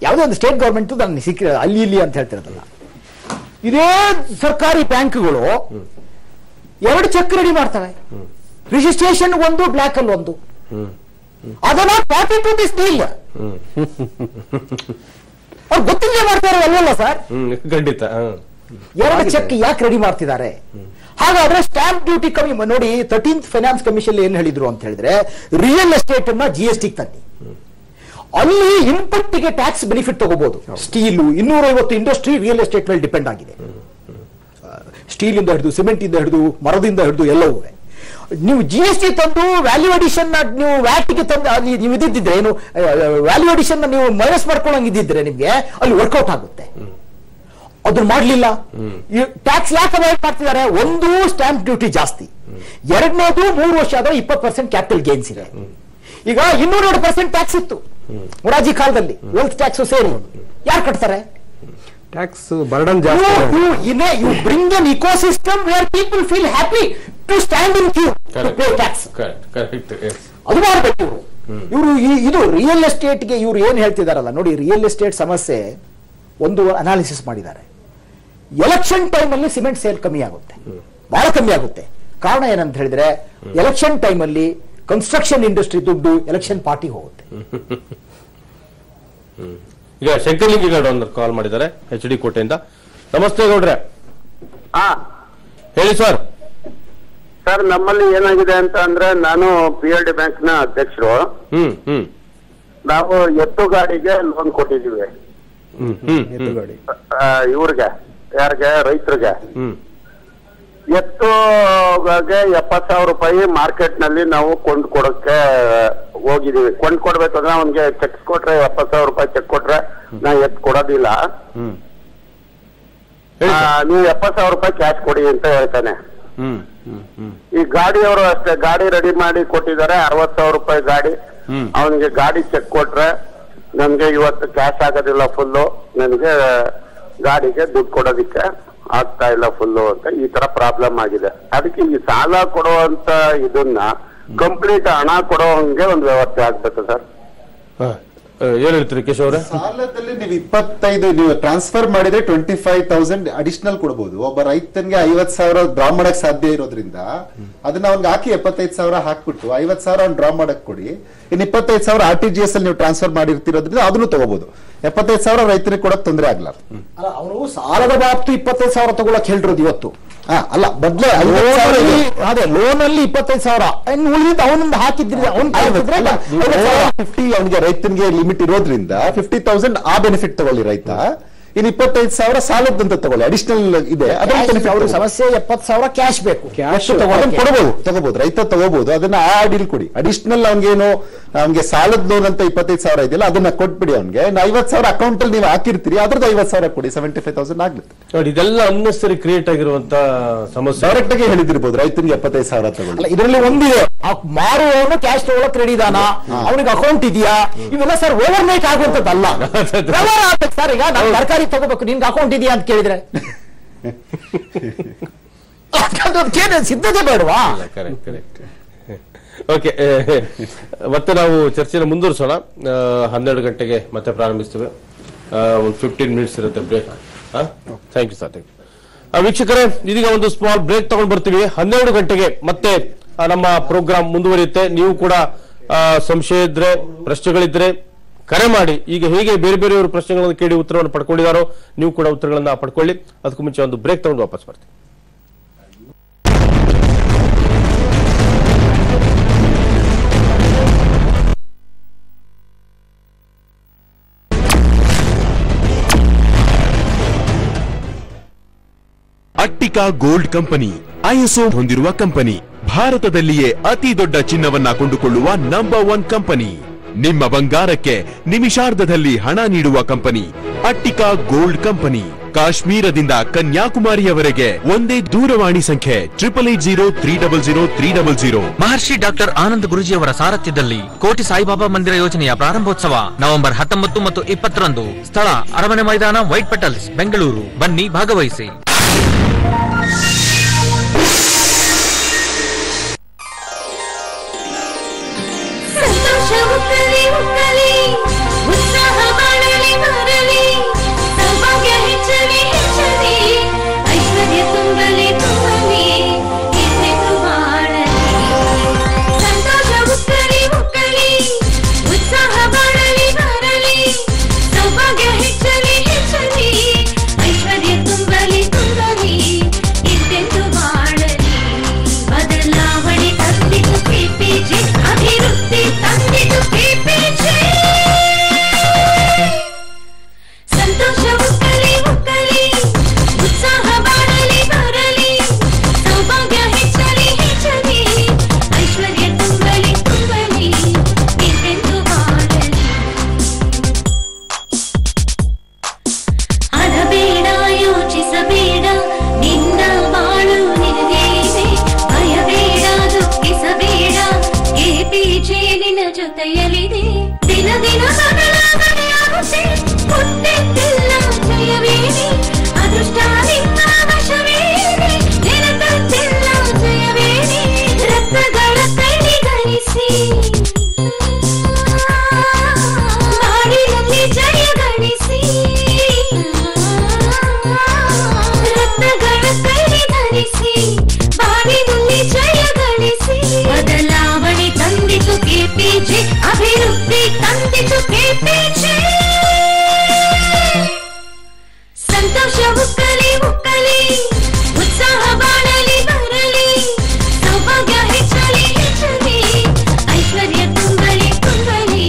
ಯಾವುದೋ ಒಂದು ಸ್ಟೇಟ್ ಗವರ್ಮೆಂಟ್ ನನಗೆ ಸಿಕ್ಕ ಅಲ್ಲಿ ಇಲ್ಲಿ ಅಂತ ಹೇಳ್ತಿರೋದಲ್ಲ, ಇದೇ ಸರ್ಕಾರಿ ಬ್ಯಾಂಕ್ಗಳು 2 ಚೆಕ್ ರೆಡಿ ಮಾಡ್ತವೆ. ರಿಜಿಸ್ಟ್ರೇಷನ್ ಒಂದು, ಬ್ಲಾಕ್ ಅಲ್ಲಿ ಒಂದು. ಅದನ್ನ ಕಾಪಿ ಟು ದಿಸ್ ಡೀಲ್ ಅವ್ರು ಗೊತ್ತಿಲ್ಲದೆ ಮಾಡ್ತಾರೆ ಅಲ್ವಲ್ಲ ಸರ್? ಖಂಡಿತ. 2 ಚೆಕ್ ಯಾಕೆ ರೆಡಿ ಮಾಡ್ತಿದ್ದಾರೆ? ಹಾಗಾದ್ರೆ ಸ್ಟಾಂಪ್ ಡ್ಯೂಟಿ ಕಮ್ಮಿ ನೋಡಿ. 13th ಫೈನಾನ್ಸ್ ಕಮಿಷನ್ ಏನ್ ಹೇಳಿದ್ರು ಅಂತ ಹೇಳಿದ್ರೆ, ರಿಯಲ್ ಎಸ್ಟೇಟ್ ಅನ್ನ GST ತನ್ನಿ, ಅಲ್ಲಿ ಇನ್ಪುಟ್ ಗೆ ಟ್ಯಾಕ್ಸ್ ಬೆನಿಫಿಟ್ ತಗೋಬಹುದು. ಸ್ಟೀಲು 250 ಇಂಡಸ್ಟ್ರಿ ರಿಯಲ್ ಎಸ್ಟೇಟ್ ಮೇಲೆ ಡಿಪೆಂಡ್ ಆಗಿದೆ. ಸ್ಟೀಲ್ ಇಂದ ಹಿಡಿದು, ಸಿಮೆಂಟ್ ಇಂದ ಹಿಡಿದು, ಮರದಿಂದ ಹಿಡಿದು ಎಲ್ಲವೂ. ನೀವು GST ತಂದು ವ್ಯಾಲ್ಯೂ ಅಡಿಷನ್ ನೀವು ವ್ಯಾಟ್ಗೆ ತಂದು ಅಲ್ಲಿ ನೀವು ಇದ್ದಿದ್ರೆ ಏನು ವ್ಯಾಲ್ಯೂ ಅಡಿಷನ್ ನೀವು ಮೈನಸ್ ಮಾಡ್ಕೊಳ್ಳಂಗಿದ್ದಿದ್ರೆ ನಿಮ್ಗೆ ಅಲ್ಲಿ ವರ್ಕೌಟ್ ಆಗುತ್ತೆ. ಅದನ್ನ ಮಾಡ್ಲಿಲ್ಲ. ಟ್ಯಾಕ್ಸ್ ಯಾಕೆ ಅವಾಯ್ಡ್ ಮಾಡ್ತಿದ್ದಾರೆ? ಒಂದು ಸ್ಟ್ಯಾಂಪ್ ಡ್ಯೂಟಿ ಜಾಸ್ತಿ, ಎರಡನೇದು 3 ವರ್ಷ ಆದ್ರೆ 20% ಕ್ಯಾಪಿಟಲ್ ಗೇನ್ಸ್ ಇದೆ. ಈಗ 202% ಟ್ಯಾಕ್ಸ್ ಇತ್ತು ಮೊರಾರ್ಜಿ ಕಾಲದಲ್ಲಿ, ವೆಲ್ತ್ ಟ್ಯಾಕ್ಸ್ ಸೇರಿ. ಯಾರು ಕಟ್ತಾರೆ? ಟ್ಯಾಕ್ಸ್ ಬರ್ಡನ್ ಜಾಸ್ತಿ. You bring an ecosystem where people feel happy to stand in queue to pay tax. ಅದು ಮಾಡಬೇಕು ಇವರು. ಇದು ರಿಯಲ್ ಎಸ್ಟೇಟ್ಗೆ ಇವರು ಏನ್ ಹೇಳ್ತಿದಾರಲ್ಲ ನೋಡಿ, ರಿಯಲ್ ಎಸ್ಟೇಟ್ ಸಮಸ್ಯೆ ಒಂದು ಅನಾಲಿಸಿಸ್ ಮಾಡಿದ್ದಾರೆ. ಎಲೆಕ್ಷನ್ ಟೈಮ್ ಅಲ್ಲಿ ಸಿಮೆಂಟ್ ಸೇಲ್ ಕಮ್ಮಿ ಆಗುತ್ತೆ, ಬಹಳ ಕಮ್ಮಿ ಆಗುತ್ತೆ. ಕಾರಣ ಏನಂತ ಹೇಳಿದ್ರೆ ಎಲೆಕ್ಷನ್ ಟೈಮ್ ಅಲ್ಲಿ ಕನ್ಸ್ಟ್ರಕ್ಷನ್ ಇಂಡಸ್ಟ್ರಿ ದುಡ್ಡು ಎಲೆಕ್ಷನ್ ಪಾರ್ಟಿ ಹೋಗುತ್ತೆ. ಈಗ ಶಂಕರಲಿಂಗೇಗೌಡ ಒಂದು ಕಾಲ್ ಮಾಡಿದ್ದಾರೆ HD ಕೋಟೆಯಿಂದ. ನಮಸ್ತೆ ಗೌಡ್ರೆ. ಹೇಳಿ ಸರ್. ಸರ್, ನಮ್ಮಲ್ಲಿ ಏನಾಗಿದೆ ಅಂತ ಅಂದ್ರೆ, ನಾನು PLD ಬ್ಯಾಂಕ್ ನ ಅಧ್ಯಕ್ಷರು. ನಾವು ಎತ್ತು ಗಾಡಿಗೆ ಲೋನ್ ಕೊಟ್ಟಿದ್ದೀವಿ. ಇವ್ರಿಗೆ ಯಾರಿಗೆ? ರೈತರಿಗೆ. ಎತ್ತುಗೆ 70,000 ರೂಪಾಯಿ ಮಾರ್ಕೆಟ್ ನಲ್ಲಿ ನಾವು ಕೊಂಡ್ಕೊಡಕ್ಕೆ ಹೋಗಿದೀವಿ. ಕೊಂಡ್ಕೊಡ್ಬೇಕಂದ್ರೆ ಅವನ್ಗೆ ಚೆಕ್ ಕೊಟ್ರೆ 70,000 ರೂಪಾಯಿ ಚೆಕ್ ಕೊಟ್ರೆ ನಾ ಎತ್ತು ಕೊಡೋದಿಲ್ಲ. ನೀವು 70,000 ರೂಪಾಯಿ ಕ್ಯಾಶ್ ಕೊಡಿ ಅಂತ ಹೇಳ್ತಾನೆ. ಈ ಗಾಡಿಯವರು ಅಷ್ಟೇ, ಗಾಡಿ ರೆಡಿ ಮಾಡಿ ಕೊಟ್ಟಿದ್ದಾರೆ 60,000 ರೂಪಾಯಿ ಗಾಡಿ. ಅವನಿಗೆ ಗಾಡಿ ಚೆಕ್ ಕೊಟ್ರೆ ನನ್ಗೆ ಇವತ್ತು ಕ್ಯಾಶ್ ಆಗೋದಿಲ್ಲ ಫುಲ್ಲು, ನನಗೆ ಗಾಡಿಗೆ ದುಡ್ಡು ಕೊಡೋದಿಕ್ಕೆ ಆಗ್ತಾ ಇಲ್ಲ ಫುಲ್ಲು ಅಂತ ಈ ತರ ಪ್ರಾಬ್ಲಮ್ ಆಗಿದೆ. ಅದಕ್ಕೆ ಈ ಸಾಲ ಕೊಡುವಂತ ಇದನ್ನ ಕಂಪ್ಲೀಟ್ ಹಣ ಕೊಡೋಂಗೆ ಒಂದು ವ್ಯವಸ್ಥೆ ಆಗ್ಬೇಕು ಸರ್. ಏನ್ ಹೇಳ್ತೀರಿ ಕೇಶವ್ ಅವರೇ? ಸಾಲದಲ್ಲಿ ನೀವು 25 ನೀವು ಟ್ರಾನ್ಸ್ಫರ್ ಮಾಡಿದ್ರೆ 25,000 ಅಡಿಷನಲ್ ಕೊಡಬಹುದು. ಒಬ್ಬ ರೈತನಿಗೆ 50,000 ಡ್ರಾ ಮಾಡಕ್ ಸಾಧ್ಯ ಇರೋದ್ರಿಂದ ಅದನ್ನ ಅವ್ನಿಗೆ ಹಾಕಿ 75,000 ಹಾಕ್ಬಿಟ್ಟು 50,000 ಅವ್ನು ಡ್ರಾ ಮಾಡಕ್ ಕೊಡಿ. ಇನ್ನು 25,000 RTGS ಅಲ್ಲಿ ನೀವು ಟ್ರಾನ್ಸ್ಫರ್ ಮಾಡಿರ್ತಿರೋದ್ರಿಂದ ಅದನ್ನು ತಗೋಬಹುದು. 75,000 ರೈತರಿಗೆ ಕೊಡಕ್ ತೊಂದರೆ ಆಗ್ಲಾರ. ಅವರು ಸಾಲದ ಬಾಬ್ತು 25,000 ತಗೊಳಕ್ ಹೇಳಿರೋದು ಇವತ್ತು. ಅಲ್ಲ, ಬದ್ಲೆ ಅದೇ ಲೋನ್ ಅಲ್ಲಿ 25,000 ಉಳಿದ ಅವನಿಂದ ಹಾಕಿದ್ರೆ ಅವನಿಗೆ ರೈತನಿಗೆ ಲಿಮಿಟ್ ಇರೋದ್ರಿಂದ 50,000 ಆ ಬೆನಿಫಿಟ್ ತಗೊಳ್ಳಿ ರೈತ. ಇನ್ನು 25,000 ಸಾಲದಂತ ತಗೊಳ್ಳಿ, ಅಡಿಷನಲ್ ಇದೆ. ಅವ್ರ ಸಮಸ್ಯೆ 70,000 ಕ್ಯಾಶ್ ಬೇಕು. ಕ್ಯಾಶ್ ತಗೋಬಹುದು, ರೈತ ತಗೋಬಹುದು. ಅದನ್ನ ಆ ಅಡಿಲ್ ಕೊಡಿ. ಅಡಿಷನಲ್ ಅವ್ನಿಗೇನು ಅವ್ನಿಗೆ ಸಾಲದ ಲೋನ್ ಅಂತ 25,000 ಇದೆಯಲ್ಲ ಅದನ್ನ ಕೊಟ್ಬಿಡಿ. ಅವ್ನಿಗೆ 50,000 ಅಕೌಂಟ್ ಅಲ್ಲಿ ನೀವು ಹಾಕಿರ್ತೀರಿ, ಅದ್ರದ್ದು 50,000 ಕೊಡಿ, 75,000 ಆಗ್ಲಿಕ್ಕೆ ನೋಡಿ. ಇದೆಲ್ಲ ಅನ್ನೆಸರಿ ಕ್ರಿಯೇಟ್ ಆಗಿರುವಂತ ಸಮಸ್ಯೆ. ಡೈರೆಕ್ಟ್ ಆಗಿ ಹೇಳಿದಿರ್ಬೋದು ರೈತನಿಗೆ 75,000 ತಗೊಳ್ಳಿ. ಇದರಲ್ಲಿ ಒಂದಿದೆ, ಮಾರುವವನು ಕ್ಯಾಶ್ ತಗೊಳಕ್ ರೆಡಿ ಇದಾನ, ಅವನಿಗೆ ಅಕೌಂಟ್ ಇದೆಯಾ, ಇವೆಲ್ಲ ಸರ್ ಓವರ್ ನೈಟ್ ಆಗುವಂತದ್ದಲ್ಲ. ಸರ್ ಈಗ ನಾನು ತರಕಾರಿ ತಗೋಬೇಕು, ನಿನ್ಗೆ ಅಕೌಂಟ್ ಇದೆಯಾ ಅಂತ ಕೇಳಿದ್ರೆ ಸಿದ್ಧತೆ ಬೇಡವಾ? ಓಕೆ, ಮತ್ತೆ ನಾವು ಚರ್ಚೆನ ಮುಂದುವರಿಸೋಣ. 12 ಗಂಟೆಗೆ ಮತ್ತೆ ಪ್ರಾರಂಭಿಸ್ತೇವೆ. ಒಂದು 15 ಮಿನಿಟ್ಸ್ ಇರುತ್ತೆ ಬ್ರೇಕ್. Thank you sir. ವೀಕ್ಷಕರೇ, ಇದೀಗ ಒಂದು ಸ್ಮಾಲ್ ಬ್ರೇಕ್ ತಗೊಂಡು ಬರ್ತೀವಿ. 12 ಗಂಟೆಗೆ ಮತ್ತೆ ನಮ್ಮ ಪ್ರೋಗ್ರಾಮ್ ಮುಂದುವರಿಯುತ್ತೆ. ನೀವು ಕೂಡ ಸಂಶಯ ಇದ್ರೆ, ಪ್ರಶ್ನೆಗಳಿದ್ರೆ ಕರೆ ಮಾಡಿ. ಈಗ ಹೇಗೆ ಬೇರೆ ಬೇರೆಯವರು ಪ್ರಶ್ನೆಗಳನ್ನು ಕೇಳಿ ಉತ್ತರವನ್ನು ಪಡ್ಕೊಂಡಿದ್ದಾರೋ ನೀವು ಕೂಡ ಉತ್ತರಗಳನ್ನ ಪಡ್ಕೊಳ್ಳಿ. ಅದಕ್ಕೂ ಮುಂಚೆ ಒಂದು ಬ್ರೇಕ್ ತಗೊಂಡು ವಾಪಸ್ ಬರ್ತೀವಿ. ಅಟ್ಟಿಕಾ ಗೋಲ್ಡ್ ಕಂಪನಿ ISO ಹೊಂದಿರುವ ಕಂಪನಿ. ಭಾರತದಲ್ಲಿಯೇ ಅತಿ ದೊಡ್ಡ ಚಿನ್ನವನ್ನ ಕೊಂಡುಕೊಳ್ಳುವ ನಂಬರ್ 1 ಕಂಪನಿ. ನಿಮ್ಮ ಬಂಗಾರಕ್ಕೆ ನಿಮಿಷಾರ್ಧದಲ್ಲಿ ಹಣ ನೀಡುವ ಕಂಪನಿ ಅಟ್ಟಿಕಾ ಗೋಲ್ಡ್ ಕಂಪನಿ. ಕಾಶ್ಮೀರದಿಂದ ಕನ್ಯಾಕುಮಾರಿಯವರೆಗೆ ಒಂದೇ ದೂರವಾಣಿ ಸಂಖ್ಯೆ 880300 ಮಹರ್ಷಿ ಡಾಕ್ಟರ್ ಆನಂದ್ ಗುರುಜಿಯವರ ಸಾರಥ್ಯದಲ್ಲಿ ಕೋಟಿ ಸಾಯಿಬಾಬಾ ಮಂದಿರ ಯೋಜನೆಯ ಪ್ರಾರಂಭೋತ್ಸವ ನವೆಂಬರ್ 19 ಮತ್ತು 20ರಂದು. ಸ್ಥಳ ಅರಮನೆ ಮೈದಾನ, ವೈಟ್ ಪೆಟಲ್ಸ್, ಬೆಂಗಳೂರು. ಬನ್ನಿ, ಭಾಗವಹಿಸಿ. ಸೌಭಾಗ್ಯ ಹೆಚ್ಚಲಿ ಹೆಚ್ಚಲಿ, ಐಶ್ವರ್ಯ ತುಂಬಲಿ. ಜೊತೆಯಲಿದೆ ದಿನ ದಿನ ಬದಲಾವಣೆಯಾಗುತ್ತೆ ಮುಂದೆಲ್ಲ ಜಯವೇನೆ ಅದೃಷ್ಟ ನಿಮ್ಮ ವಶವೇನೆ ನಿರತದ್ದೆಲ್ಲ ಜಯವೇನೆ ರತ್ನಗಳ ಕೈಗಳಿಸಿ ಬಾಳಿನಲ್ಲಿ ಜಯ ಗಳಿಸಿ ರತ್ನಗಳ ಕೈಗಳಿಸಿ ಬಾಳಿನಲ್ಲಿ ಜಯ ಗಳಿಸಿ ಬದಲಾವಣೆ ತಂದಿತು ಕೆಪಿಜೆ ಅಭಿವೃದ್ಧಿ ತಂದಿತು ಕೆಪಿಜೆ ಸಂತೋಷ ಉಕ್ಕಲಿ ಉಕ್ಕಲಿ ಉತ್ಸಾಹ ಬಾಳಲಿ ಬರಲಿ ಸೌಭಾಗ್ಯ ಹೆಚ್ಚಲಿ ಹೆಚ್ಚಲಿ ಐಶ್ವರ್ಯ ತುಂಬಲಿ ತುಂಬಲಿ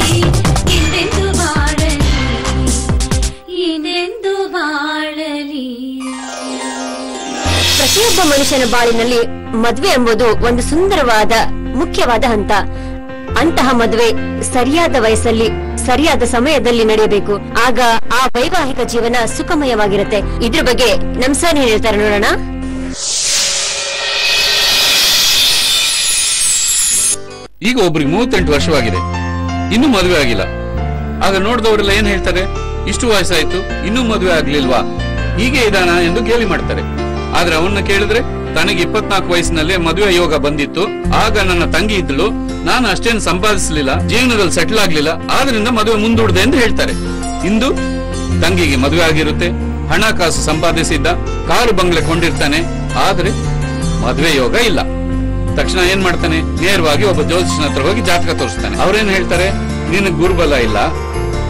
ಎಂದೆಂದು ಬಾಳಲಿ ಎಂದೆಂದು ಬಾಳಲಿ. ಪ್ರತಿಯೊಬ್ಬ ಮನುಷ್ಯನ ಬಾಳಿನಲ್ಲಿ ಮದುವೆ ಎಂಬುದು ಒಂದು ಸುಂದರವಾದ ಮುಖ್ಯವಾದ ಹಂತ. ಅಂತಹ ಮದುವೆ ಸರಿಯಾದ ವಯಸ್ಸಲ್ಲಿ ಸರಿಯಾದ ಸಮಯದಲ್ಲಿ ನಡೆಯಬೇಕು. ಆಗ ಆ ವೈವಾಹಿಕ ಜೀವನ ಸುಖಮಯವಾಗಿರುತ್ತೆ. ಇದ್ರ ಬಗ್ಗೆ ನಮ್ ಸರ್ ಏನ್ ಹೇಳ್ತಾರೆ ನೋಡೋಣ. ಈಗ ಒಬ್ರಿಗೆ 38 ವರ್ಷವಾಗಿದೆ, ಇನ್ನೂ ಮದುವೆ ಆಗಿಲ್ಲ. ಆಗ ನೋಡಿದವರೆಲ್ಲ ಏನ್ ಹೇಳ್ತಾರೆ, ಇಷ್ಟು ವಯಸ್ಸಾಯ್ತು ಇನ್ನೂ ಮದುವೆ ಆಗ್ಲಿಲ್ವಾ, ಹೀಗೆ ಇದಾನ ಎಂದು ಗೇಲಿ ಮಾಡ್ತಾರೆ. ಆದ್ರೆ ಅವನ್ನ ಕೇಳಿದ್ರೆ ತನಗೆ 24 ವಯಸ್ಸಿನಲ್ಲೇ ಮದುವೆ ಯೋಗ ಬಂದಿತ್ತು, ಆಗ ನನ್ನ ತಂಗಿ ಇದ್ಳು, ನಾನು ಅಷ್ಟೇನು ಸಂಪಾದಿಸಲಿಲ್ಲ, ಜೀವನದಲ್ಲಿ ಸೆಟ್ಲ್ ಆಗ್ಲಿಲ್ಲ, ಆದ್ರಿಂದ ಮದುವೆ ಮುಂದೂಡಿದೆ ಎಂದು ಹೇಳ್ತಾರೆ. ಇಂದು ತಂಗಿಗೆ ಮದುವೆ ಆಗಿರುತ್ತೆ, ಹಣಕಾಸು ಸಂಪಾದಿಸಿದ್ದ, ಕಾರು ಬಂಗ್ಲೆ ಕೊಂಡಿರ್ತಾನೆ, ಆದ್ರೆ ಮದುವೆ ಯೋಗ ಇಲ್ಲ. ತಕ್ಷಣ ಏನ್ ಮಾಡ್ತಾನೆ, ನೇರವಾಗಿ ಒಬ್ಬ ಜ್ಯೋತಿಷನ ಹತ್ರ ಹೋಗಿ ಜಾತಕ ತೋರಿಸ್ತಾನೆ. ಅವ್ರೇನ್ ಹೇಳ್ತಾರೆ, ನಿನಗ್ ಗುರುಬಲ ಇಲ್ಲ,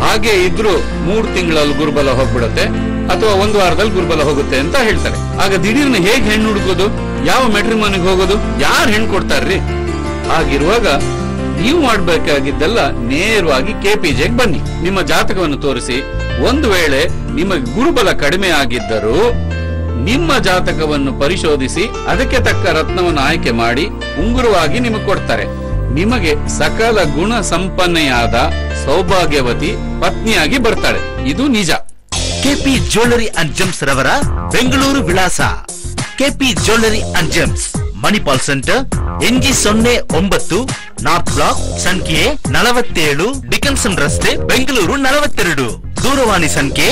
ಹಾಗೆ ಇದ್ರು 3 ತಿಂಗಳಲ್ಲಿ ಗುರುಬಲ ಹೋಗ್ಬಿಡುತ್ತೆ ಅಥವಾ 1 ವಾರದಲ್ಲಿ ಗುರುಬಲ ಹೋಗುತ್ತೆ ಅಂತ ಹೇಳ್ತಾರೆ. ಆಗ ದಿಢೀರ್ನ ಹೇಗ್ ಹೆಣ್ಣು ಹುಡುಕೋದು, ಯಾವ ಮೆಟ್ರಿಮೋನಿಗೆ ಹೋಗೋದು, ಯಾರು ಹೆಣ್ಣು ಕೊಡ್ತಾರ್ರಿ? ಆಗಿರುವಾಗ ನೀವು ಮಾಡ್ಬೇಕಾಗಿದ್ದೆಲ್ಲ ನೇರವಾಗಿ ಕೆಪಿಜೆಗೆ ಬನ್ನಿ, ನಿಮ್ಮ ಜಾತಕವನ್ನು ತೋರಿಸಿ. ಒಂದು ವೇಳೆ ನಿಮಗೆ ಗುರುಬಲ ಕಡಿಮೆ ಆಗಿದ್ದರೂ ನಿಮ್ಮ ಜಾತಕವನ್ನು ಪರಿಶೋಧಿಸಿ ಅದಕ್ಕೆ ತಕ್ಕ ರತ್ನವನ್ನು ಆಯ್ಕೆ ಮಾಡಿ ಉಂಗುರವಾಗಿ ನಿಮಗೆ ಕೊಡ್ತಾರೆ. ನಿಮಗೆ ಸಕಲ ಗುಣ ಸಂಪನ್ನೆಯಾದ ಸೌಭಾಗ್ಯವತಿ ಪತ್ನಿಯಾಗಿ ಬರ್ತಾಳೆ. ಇದು ನಿಜ. ಕೆಪಿ ಜ್ಯುವೆಲರಿ ಅಂಡ್ ಜೆಮ್ಸ್ ರವರ ಬೆಂಗಳೂರು ವಿಳಾಸ. KP jewellery and gems, Manipal centre, NG 09 north block, ಸಂಖ್ಯೆ 47, ಡಿಕನ್ಸನ್ ರಸ್ತೆ, ಬೆಂಗಳೂರು 42. ದೂರವಾಣಿ ಸಂಖ್ಯೆ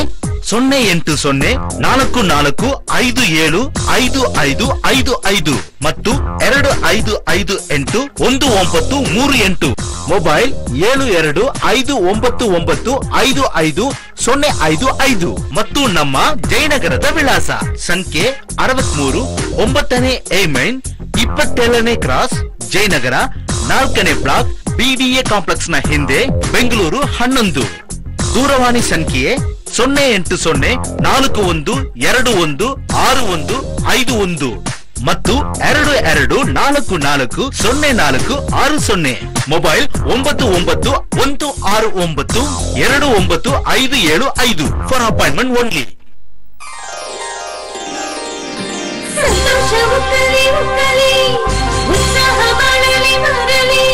08444575555 ಮತ್ತು 25581938. ಮೊಬೈಲ್ 7259955055 ಮತ್ತು ನಮ್ಮ ಜಯನಗರದ ವಿಳಾಸ ಸಂಖ್ಯೆ 63, 9ನೇ ಎ ಮೈನ್, 27ನೇ ಕ್ರಾಸ್, ಜಯನಗರ, 4ನೇ ಬ್ಲಾಕ್, BDA ಕಾಂಪ್ಲೆಕ್ಸ್ ನ ಹಿಂದೆ, ಬೆಂಗಳೂರು 11. ದೂರವಾಣಿ ಸಂಖ್ಯೆ 08041216151 ಮತ್ತು 22440460. Mobile 9916929575 for appointment only. ಸಂತೋಷ ಉಕ್ಕಲಿ ಉಕ್ಕಲಿ ಉತ್ಸಾಹ ಬಾಳಲಿ ಬರಲಿ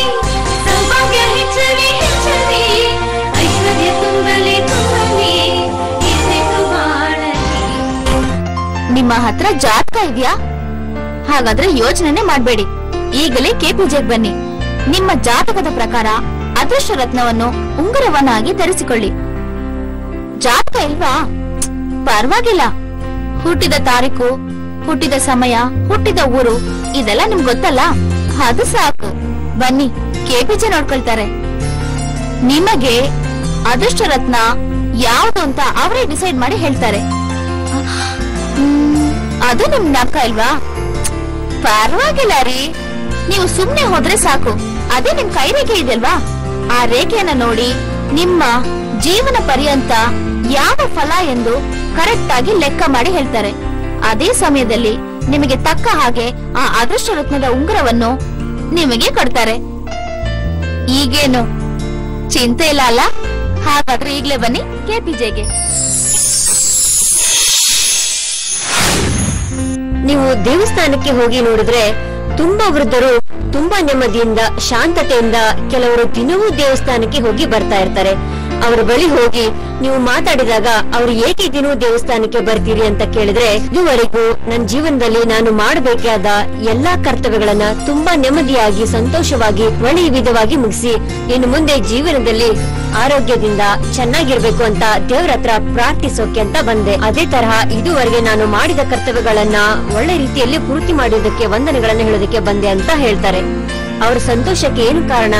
ಸೌಭಾಗ್ಯ ಹೆಚ್ಚಲಿ ಹೆಚ್ಚಲಿ ಐಶ್ವರ್ಯ ತುಂಬಲಿ ತುಂಬಲಿ ಎಂದೆಂದು ಬಾಳಲಿ. ನಿಮ್ಮ ಹತ್ರ ಜಾತಕ ಇದೆಯಾ? ಹಾಗಾದ್ರೆ ಯೋಚನೆ ಮಾಡ್ಬೇಡಿ, ಈಗಲೇ ಕೆಪಿಜೆಗೆ ಬನ್ನಿ. ನಿಮ್ಮ ಜಾತಕದ ಪ್ರಕಾರ ಅದೃಷ್ಟ ರತ್ನವನ್ನು ಉಂಗುರವನ್ನಾಗಿ ಧರಿಸಿಕೊಳ್ಳಿ. ಜಾತಕ ಇಲ್ವಾ? ಪರವಾಗಿಲ್ಲ, ಹುಟ್ಟಿದ ತಾರೀಕು, ಹುಟ್ಟಿದ ಸಮಯ, ಹುಟ್ಟಿದ ಊರು ಇದೆಲ್ಲ ನಿಮ್ಗೆ ಗೊತ್ತಲ್ಲ, ಅದು ಸಾಕು. ಬನ್ನಿ, ಕೆಪಿಜೆ ನೋಡ್ಕೊಳ್ತಾರೆ. ನಿಮಗೆ ಅದೃಷ್ಟ ರತ್ನ ಯಾವುದು ಅಂತ ಅವರೇ ಡಿಸೈಡ್ ಮಾಡಿ ಹೇಳ್ತಾರೆ. ಅದು ನಿಮ್ ಜ್ಞಾಪಕ ಇಲ್ವಾ? ಪರವಾಗಿಲ್ಲ ರೀ, ನೀವು ಸುಮ್ನೆ ಹೋದ್ರೆ ಸಾಕು, ಅದೇ ನಿಮ್ ಕೈ ರೇಖೆ ಇದೆಲ್ವಾ, ಆ ರೇಖೆಯನ್ನ ನೋಡಿ ನಿಮ್ಮ ಜೀವನ ಪರ್ಯಂತ ಯಾವ ಫಲ ಎಂದು ಕರೆಕ್ಟ್ ಆಗಿ ಲೆಕ್ಕ ಮಾಡಿ ಹೇಳ್ತಾರೆ. ಅದೇ ಸಮಯದಲ್ಲಿ ನಿಮಗೆ ತಕ್ಕ ಹಾಗೆ ಆ ಅದೃಷ್ಟ ರತ್ನದ ಉಂಗುರವನ್ನು ನಿಮಗೆ ಕೊಡ್ತಾರೆ. ಈಗೇನು ಚಿಂತೆ ಇಲ್ಲ ಅಲ್ಲ? ಹಾಗಾದ್ರೆ ಈಗ್ಲೇ ಬನ್ನಿ ಕೆಪಿಜೆಗೆ. ನೀವು ದೇವಸ್ಥಾನಕ್ಕೆ ಹೋಗಿ ನೋಡಿದ್ರೆ ತುಂಬಾ ವೃದ್ಧರು ತುಂಬಾ ನೆಮ್ಮದಿಯಿಂದ ಶಾಂತತೆಯಿಂದ ಕೆಲವರು ದಿನವೂ ದೇವಸ್ಥಾನಕ್ಕೆ ಹೋಗಿ ಬರ್ತಾ ಇರ್ತಾರೆ. ಅವರ ಬಳಿ ಹೋಗಿ ನೀವು ಮಾತಾಡಿದಾಗ ಅವರು ಏಕೆ ದಿನೂ ದೇವಸ್ಥಾನಕ್ಕೆ ಬರ್ತೀರಿ ಅಂತ ಕೇಳಿದ್ರೆ, ಇದುವರೆಗೂ ನನ್ನ ಜೀವನದಲ್ಲಿ ನಾನು ಮಾಡಬೇಕಾದ ಎಲ್ಲಾ ಕರ್ತವ್ಯಗಳನ್ನ ತುಂಬಾ ನೆಮ್ಮದಿಯಾಗಿ ಸಂತೋಷವಾಗಿ ಒಳ್ಳೆಯ ವಿಧವಾಗಿ ಮುಗಿಸಿ ಇನ್ನು ಮುಂದೆ ಜೀವನದಲ್ಲಿ ಆರೋಗ್ಯದಿಂದ ಚೆನ್ನಾಗಿರ್ಬೇಕು ಅಂತ ದೇವರ ಹತ್ರ ಪ್ರಾರ್ಥಿಸೋಕೆ ಅಂತ ಬಂದೆ. ಅದೇ ತರಹ ಇದುವರೆಗೆ ನಾನು ಮಾಡಿದ ಕರ್ತವ್ಯಗಳನ್ನ ಒಳ್ಳೆ ರೀತಿಯಲ್ಲಿ ಪೂರ್ತಿ ಮಾಡೋದಕ್ಕೆ ವಂದನೆಗಳನ್ನ ಹೇಳೋದಕ್ಕೆ ಬಂದೆ ಅಂತ ಹೇಳ್ತಾರೆ. ಅವರ ಸಂತೋಷಕ್ಕೆ ಏನು ಕಾರಣ?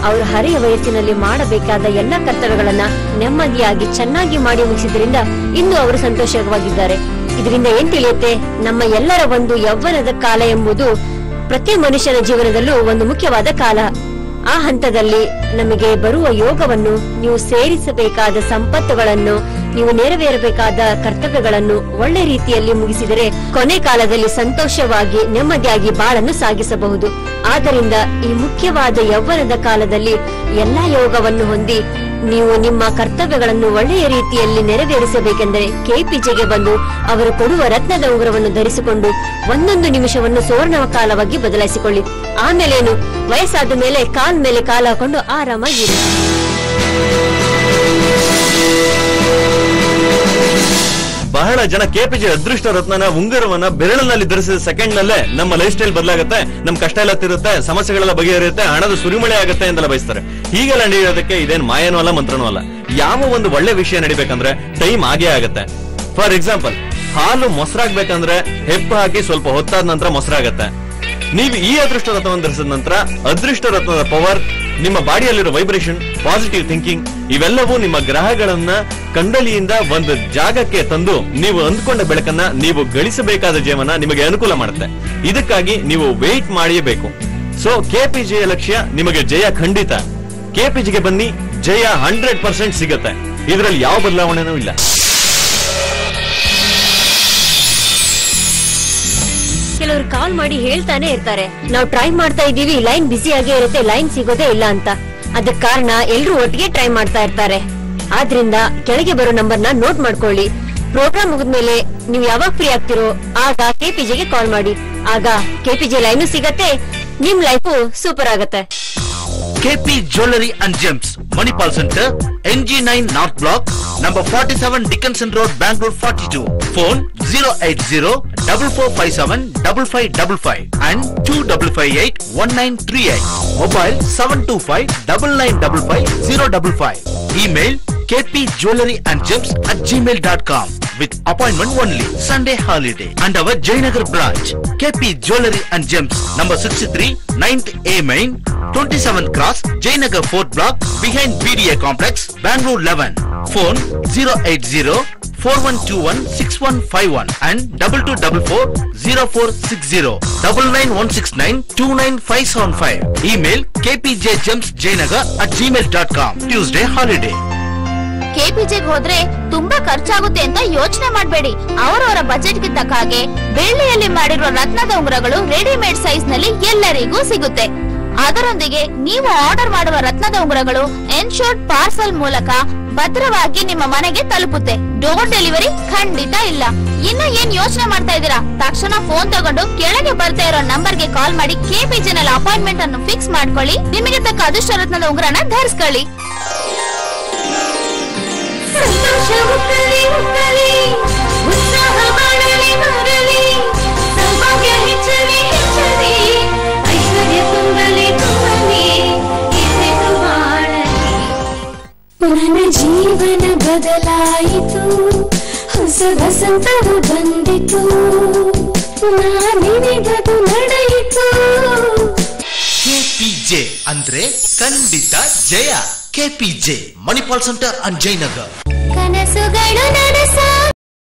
ಅವರು ಹರೆಯ ವಯಸ್ಸಿನಲ್ಲಿ ಮಾಡಬೇಕಾದ ಎಲ್ಲಾ ಕರ್ತವ್ಯಗಳನ್ನ ನೆಮ್ಮದಿಯಾಗಿ ಚೆನ್ನಾಗಿ ಮಾಡಿ ಮುಗಿಸಿದ್ರಿಂದ ಇಂದು ಅವರು ಸಂತೋಷವಾಗಿದ್ದಾರೆ. ಇದರಿಂದ ಏನ್ ತಿಳಿಯುತ್ತೆ? ನಮ್ಮ ಎಲ್ಲರ ಒಂದು ಯೌವನದ ಕಾಲ ಎಂಬುದು ಪ್ರತಿ ಮನುಷ್ಯನ ಜೀವನದಲ್ಲೂ ಒಂದು ಮುಖ್ಯವಾದ ಕಾಲ. ಆ ಹಂತದಲ್ಲಿ ನಮಗೆ ಬರುವ ಯೋಗವನ್ನು, ನೀವು ಸೇರಿಸಬೇಕಾದ ಸಂಪತ್ತುಗಳನ್ನು, ನೀವು ನೆರವೇರಬೇಕಾದ ಕರ್ತವ್ಯಗಳನ್ನು ಒಳ್ಳೆ ರೀತಿಯಲ್ಲಿ ಮುಗಿಸಿದರೆ ಕೊನೆ ಕಾಲದಲ್ಲಿ ಸಂತೋಷವಾಗಿ ನೆಮ್ಮದಿಯಾಗಿ ಬಾಳನ್ನು ಸಾಗಿಸಬಹುದು. ಆದ್ದರಿಂದ ಈ ಮುಖ್ಯವಾದ ಯೌವನದ ಕಾಲದಲ್ಲಿ ಎಲ್ಲಾ ಯೋಗವನ್ನು ಹೊಂದಿ ನೀವು ನಿಮ್ಮ ಕರ್ತವ್ಯಗಳನ್ನು ಒಳ್ಳೆಯ ರೀತಿಯಲ್ಲಿ ನೆರವೇರಿಸಬೇಕೆಂದರೆ ಕೆಪಿಜೆಗೆ ಬಂದು ಅವರು ಕೊಡುವ ರತ್ನದ ಉಂಗುರವನ್ನು ಧರಿಸಿಕೊಂಡು ಒಂದೊಂದು ನಿಮಿಷವನ್ನು ಸುವರ್ಣ ಕಾಲವಾಗಿ ಬದಲಾಯಿಸಿಕೊಳ್ಳಿ. ಆಮೇಲೇನು, ವಯಸ್ಸಾದ ಮೇಲೆ ಕಾಲ್ ಮೇಲೆ ಕಾಲು ಹಾಕೊಂಡು ಆರಾಮಾಗಿರಿ. ಬಹಳ ಜನ ಕೆಪಿಜೆ ಅದೃಷ್ಟ ರತ್ನನ ಉಂಗುರವನ್ನ ಬೆರಳಿನಲ್ಲಿ ಧರಿಸಿದ ಸೆಕೆಂಡ್ ನಲ್ಲೇ ನಮ್ಮ ಲೈಫ್ ಸ್ಟೈಲ್ ಬದಲಾಗುತ್ತೆ, ನಮ್ ಕಷ್ಟ ಎಲ್ಲ ತಿರುತ್ತೆ, ಸಮಸ್ಯೆಗಳೆಲ್ಲ ಬಗೆಹರಿಯುತ್ತೆ, ಹಣದ ಸುರಿಮಳೆ ಆಗುತ್ತೆ ಎಂದೆಲ್ಲ ಬಯಸ್ತಾರೆ. ಹೀಗೆಲ್ಲ ನಡೆಯೋದಕ್ಕೆ ಇದೇನ್ ಮಾಯನೂ ಅಲ್ಲ, ಮಂತ್ರನೂ ಅಲ್ಲ. ಯಾವ ಒಂದು ಒಳ್ಳೆ ವಿಷಯ ನಡಿಬೇಕಂದ್ರೆ ಟೈಮ್ ಆಗೇ ಆಗುತ್ತೆ. ಫಾರ್ ಎಕ್ಸಾಂಪಲ್, ಹಾಲು ಮೊಸರಾಗ್ಬೇಕಂದ್ರೆ ಹೆಪ್ಪು ಹಾಕಿ ಸ್ವಲ್ಪ ಹೊತ್ತಾದ ನಂತರ ಮೊಸರಾಗತ್ತೆ. ನೀವು ಈ ಅದೃಷ್ಟ ರತ್ನವನ್ನು ಧರಿಸಿದ ನಂತರ ಅದೃಷ್ಟ ರತ್ನದ ಪವರ್, ನಿಮ್ಮ ಬಾಡಿಯಲ್ಲಿರೋ ವೈಬ್ರೇಷನ್, ಪಾಸಿಟಿವ್ ಥಿಂಕಿಂಗ್ ಇವೆಲ್ಲವೂ ನಿಮ್ಮ ಗ್ರಹಗಳನ್ನ ಕಂಡಲಿಯಿಂದ ಒಂದು ಜಾಗಕ್ಕೆ ತಂದು ನೀವು ಅಂದ್ಕೊಂಡ ಬೆಳಕನ್ನ, ನೀವು ಗಳಿಸಬೇಕಾದ ಜೀವನ ನಿಮಗೆ ಅನುಕೂಲ ಮಾಡುತ್ತೆ. ಇದಕ್ಕಾಗಿ ನೀವು ವೇಟ್ ಮಾಡಲೇಬೇಕು. ಸೊ ಕೆಪಿಜೆಯ ಲಕ್ಷ್ಯ ನಿಮಗೆ ಜಯ ಖಂಡಿತ. ಕೆಪಿಜಿಗೆ ಬನ್ನಿ, ಜಯ 100% ಸಿಗತ್ತೆ. ಇದರಲ್ಲಿ ಯಾವ ಬದಲಾವಣೆನೂ ಇಲ್ಲ. ಕೆಲವರು ಕಾಲ್ ಮಾಡಿ ಹೇಳ್ತಾನೆ ಇರ್ತಾರೆ, ನಾವು ಟ್ರೈ ಮಾಡ್ತಾ ಇದೀವಿ, ಲೈನ್ ಬಿಸಿ ಆಗೇ ಇರುತ್ತೆ, ಲೈನ್ ಸಿಗೋದೇ ಇಲ್ಲ ಅಂತ. ಅದಕ್ಕೆ ಕಾರಣ ಎಲ್ರು ಒಟ್ಟಿಗೆ ಟ್ರೈ ಮಾಡ್ತಾ ಇರ್ತಾರೆ. ಆದ್ರಿಂದ ಕೆಳಗೆ ಬರೋ ನಂಬರ್ನ ನೋಟ್ ಮಾಡ್ಕೊಳ್ಳಿ. ಪ್ರೋಗ್ರಾಮ್ ಮುಗಿದ್ಮೇಲೆ ನೀವು ಯಾವಾಗ ಫ್ರೀ ಆಗ್ತಿರೋ ಆಗ ಕೆಪಿಜೆಗೆ ಕಾಲ್ ಮಾಡಿ. ಆಗ ಕೆಪಿಜೆ ಲೈನು ಸಿಗತ್ತೆ, ನಿಮ್ ಲೈಫು ಸೂಪರ್ ಆಗತ್ತೆ. KP Jewelry and Gems, Manipal Center, NG9 North Block, number 47 Dickinson Road, Bangalore 42. Phone 080-4457-5555 and 2558-1938. Mobile 725-9955-055. Email kpjewelryandgems@gmail.com with appointment only. Sunday holiday. And our Jayanagar branch, KP Jewelry and Gems, number 63, 9th A Main, 27th Cross, Jayanagar 4th Block, behind BDA Complex, Bangalore 11. Phone 080-4121-6151 and 2244-0460, 99169-29575. Email kpjgemsjayanagar@gmail.com. Tuesday holiday. ಕೆಪಿಜೆಗೆ ಹೋದ್ರೆ ತುಂಬಾ ಖರ್ಚಾಗುತ್ತೆ ಅಂತ ಯೋಚನೆ ಮಾಡಬೇಡಿ. ಅವರವರ ಬಜೆಟ್ಗೆ ತಕ್ಕ ಹಾಗೆ ಬೆಳ್ಳಿಯಲ್ಲಿ ಮಾಡಿರುವ ರತ್ನದ ಉಂಗುರಗಳು ರೆಡಿಮೇಡ್ ಸೈಜ್ ನಲ್ಲಿ ಎಲ್ಲರಿಗೂ ಸಿಗುತ್ತೆ. ಅದರೊಂದಿಗೆ ನೀವು ಆರ್ಡರ್ ಮಾಡುವ ರತ್ನದ ಉಂಗುರಗಳು ಎನ್ಶೋರ್ಡ್ ಪಾರ್ಸಲ್ ಮೂಲಕ ಭದ್ರವಾಗಿ ನಿಮ್ಮ ಮನೆಗೆ ತಲುಪುತ್ತೆ. ಡೋರ್ ಡೆಲಿವರಿ ಖಂಡಿತ ಇಲ್ಲ. ಇನ್ನು ಏನ್ ಯೋಚನೆ ಮಾಡ್ತಾ ಇದ್ದೀರಾ? ತಕ್ಷಣ ಫೋನ್ ತಗೊಂಡು ಕೆಳಗೆ ಬರ್ತಾ ಇರೋ ನಂಬರ್ಗೆ ಕಾಲ್ ಮಾಡಿ ಕೆಪಿಜೆ ನಲ್ಲಿ ಅಪಾಯಿಂಟ್ಮೆಂಟ್ ಅನ್ನು ಫಿಕ್ಸ್ ಮಾಡ್ಕೊಳ್ಳಿ. ನಿಮಗೆ ತಕ್ಕ ಅದೃಷ್ಟ ರತ್ನದ ಉಂಗುರನ ಧರಿಸ್ಕೊಳ್ಳಿ. ಸಂತೋಷವು ಕಲಿ ಉಕ್ಕಲಿ, ಉತ್ಸಾಹ ಮಾಡಲಿ ಬರಲಿ, ಸೌಭಾಗ್ಯ ಹೆಚ್ಚಲಿ ಹೆಚ್ಚಲಿ, ಐಶ್ವರ್ಯ ತುಂಬಲಿ ತುಂಬಲಿ, ಎಸೆದು ಬಾಳಲಿ. ನನ್ನ ಜೀವನ ಬದಲಾಯಿತು, ಹೊಸ ವಸಂತವು ಬಂದಿತು, ನಾನಿನಗದು ನಡೆಯಿತು. KPJ ಅಂದ್ರೆ ಖಂಡಿತ ಜಯ. KPJ, Manipal Center and Jayanagar. ಕನಸುಗಳು ನನಸ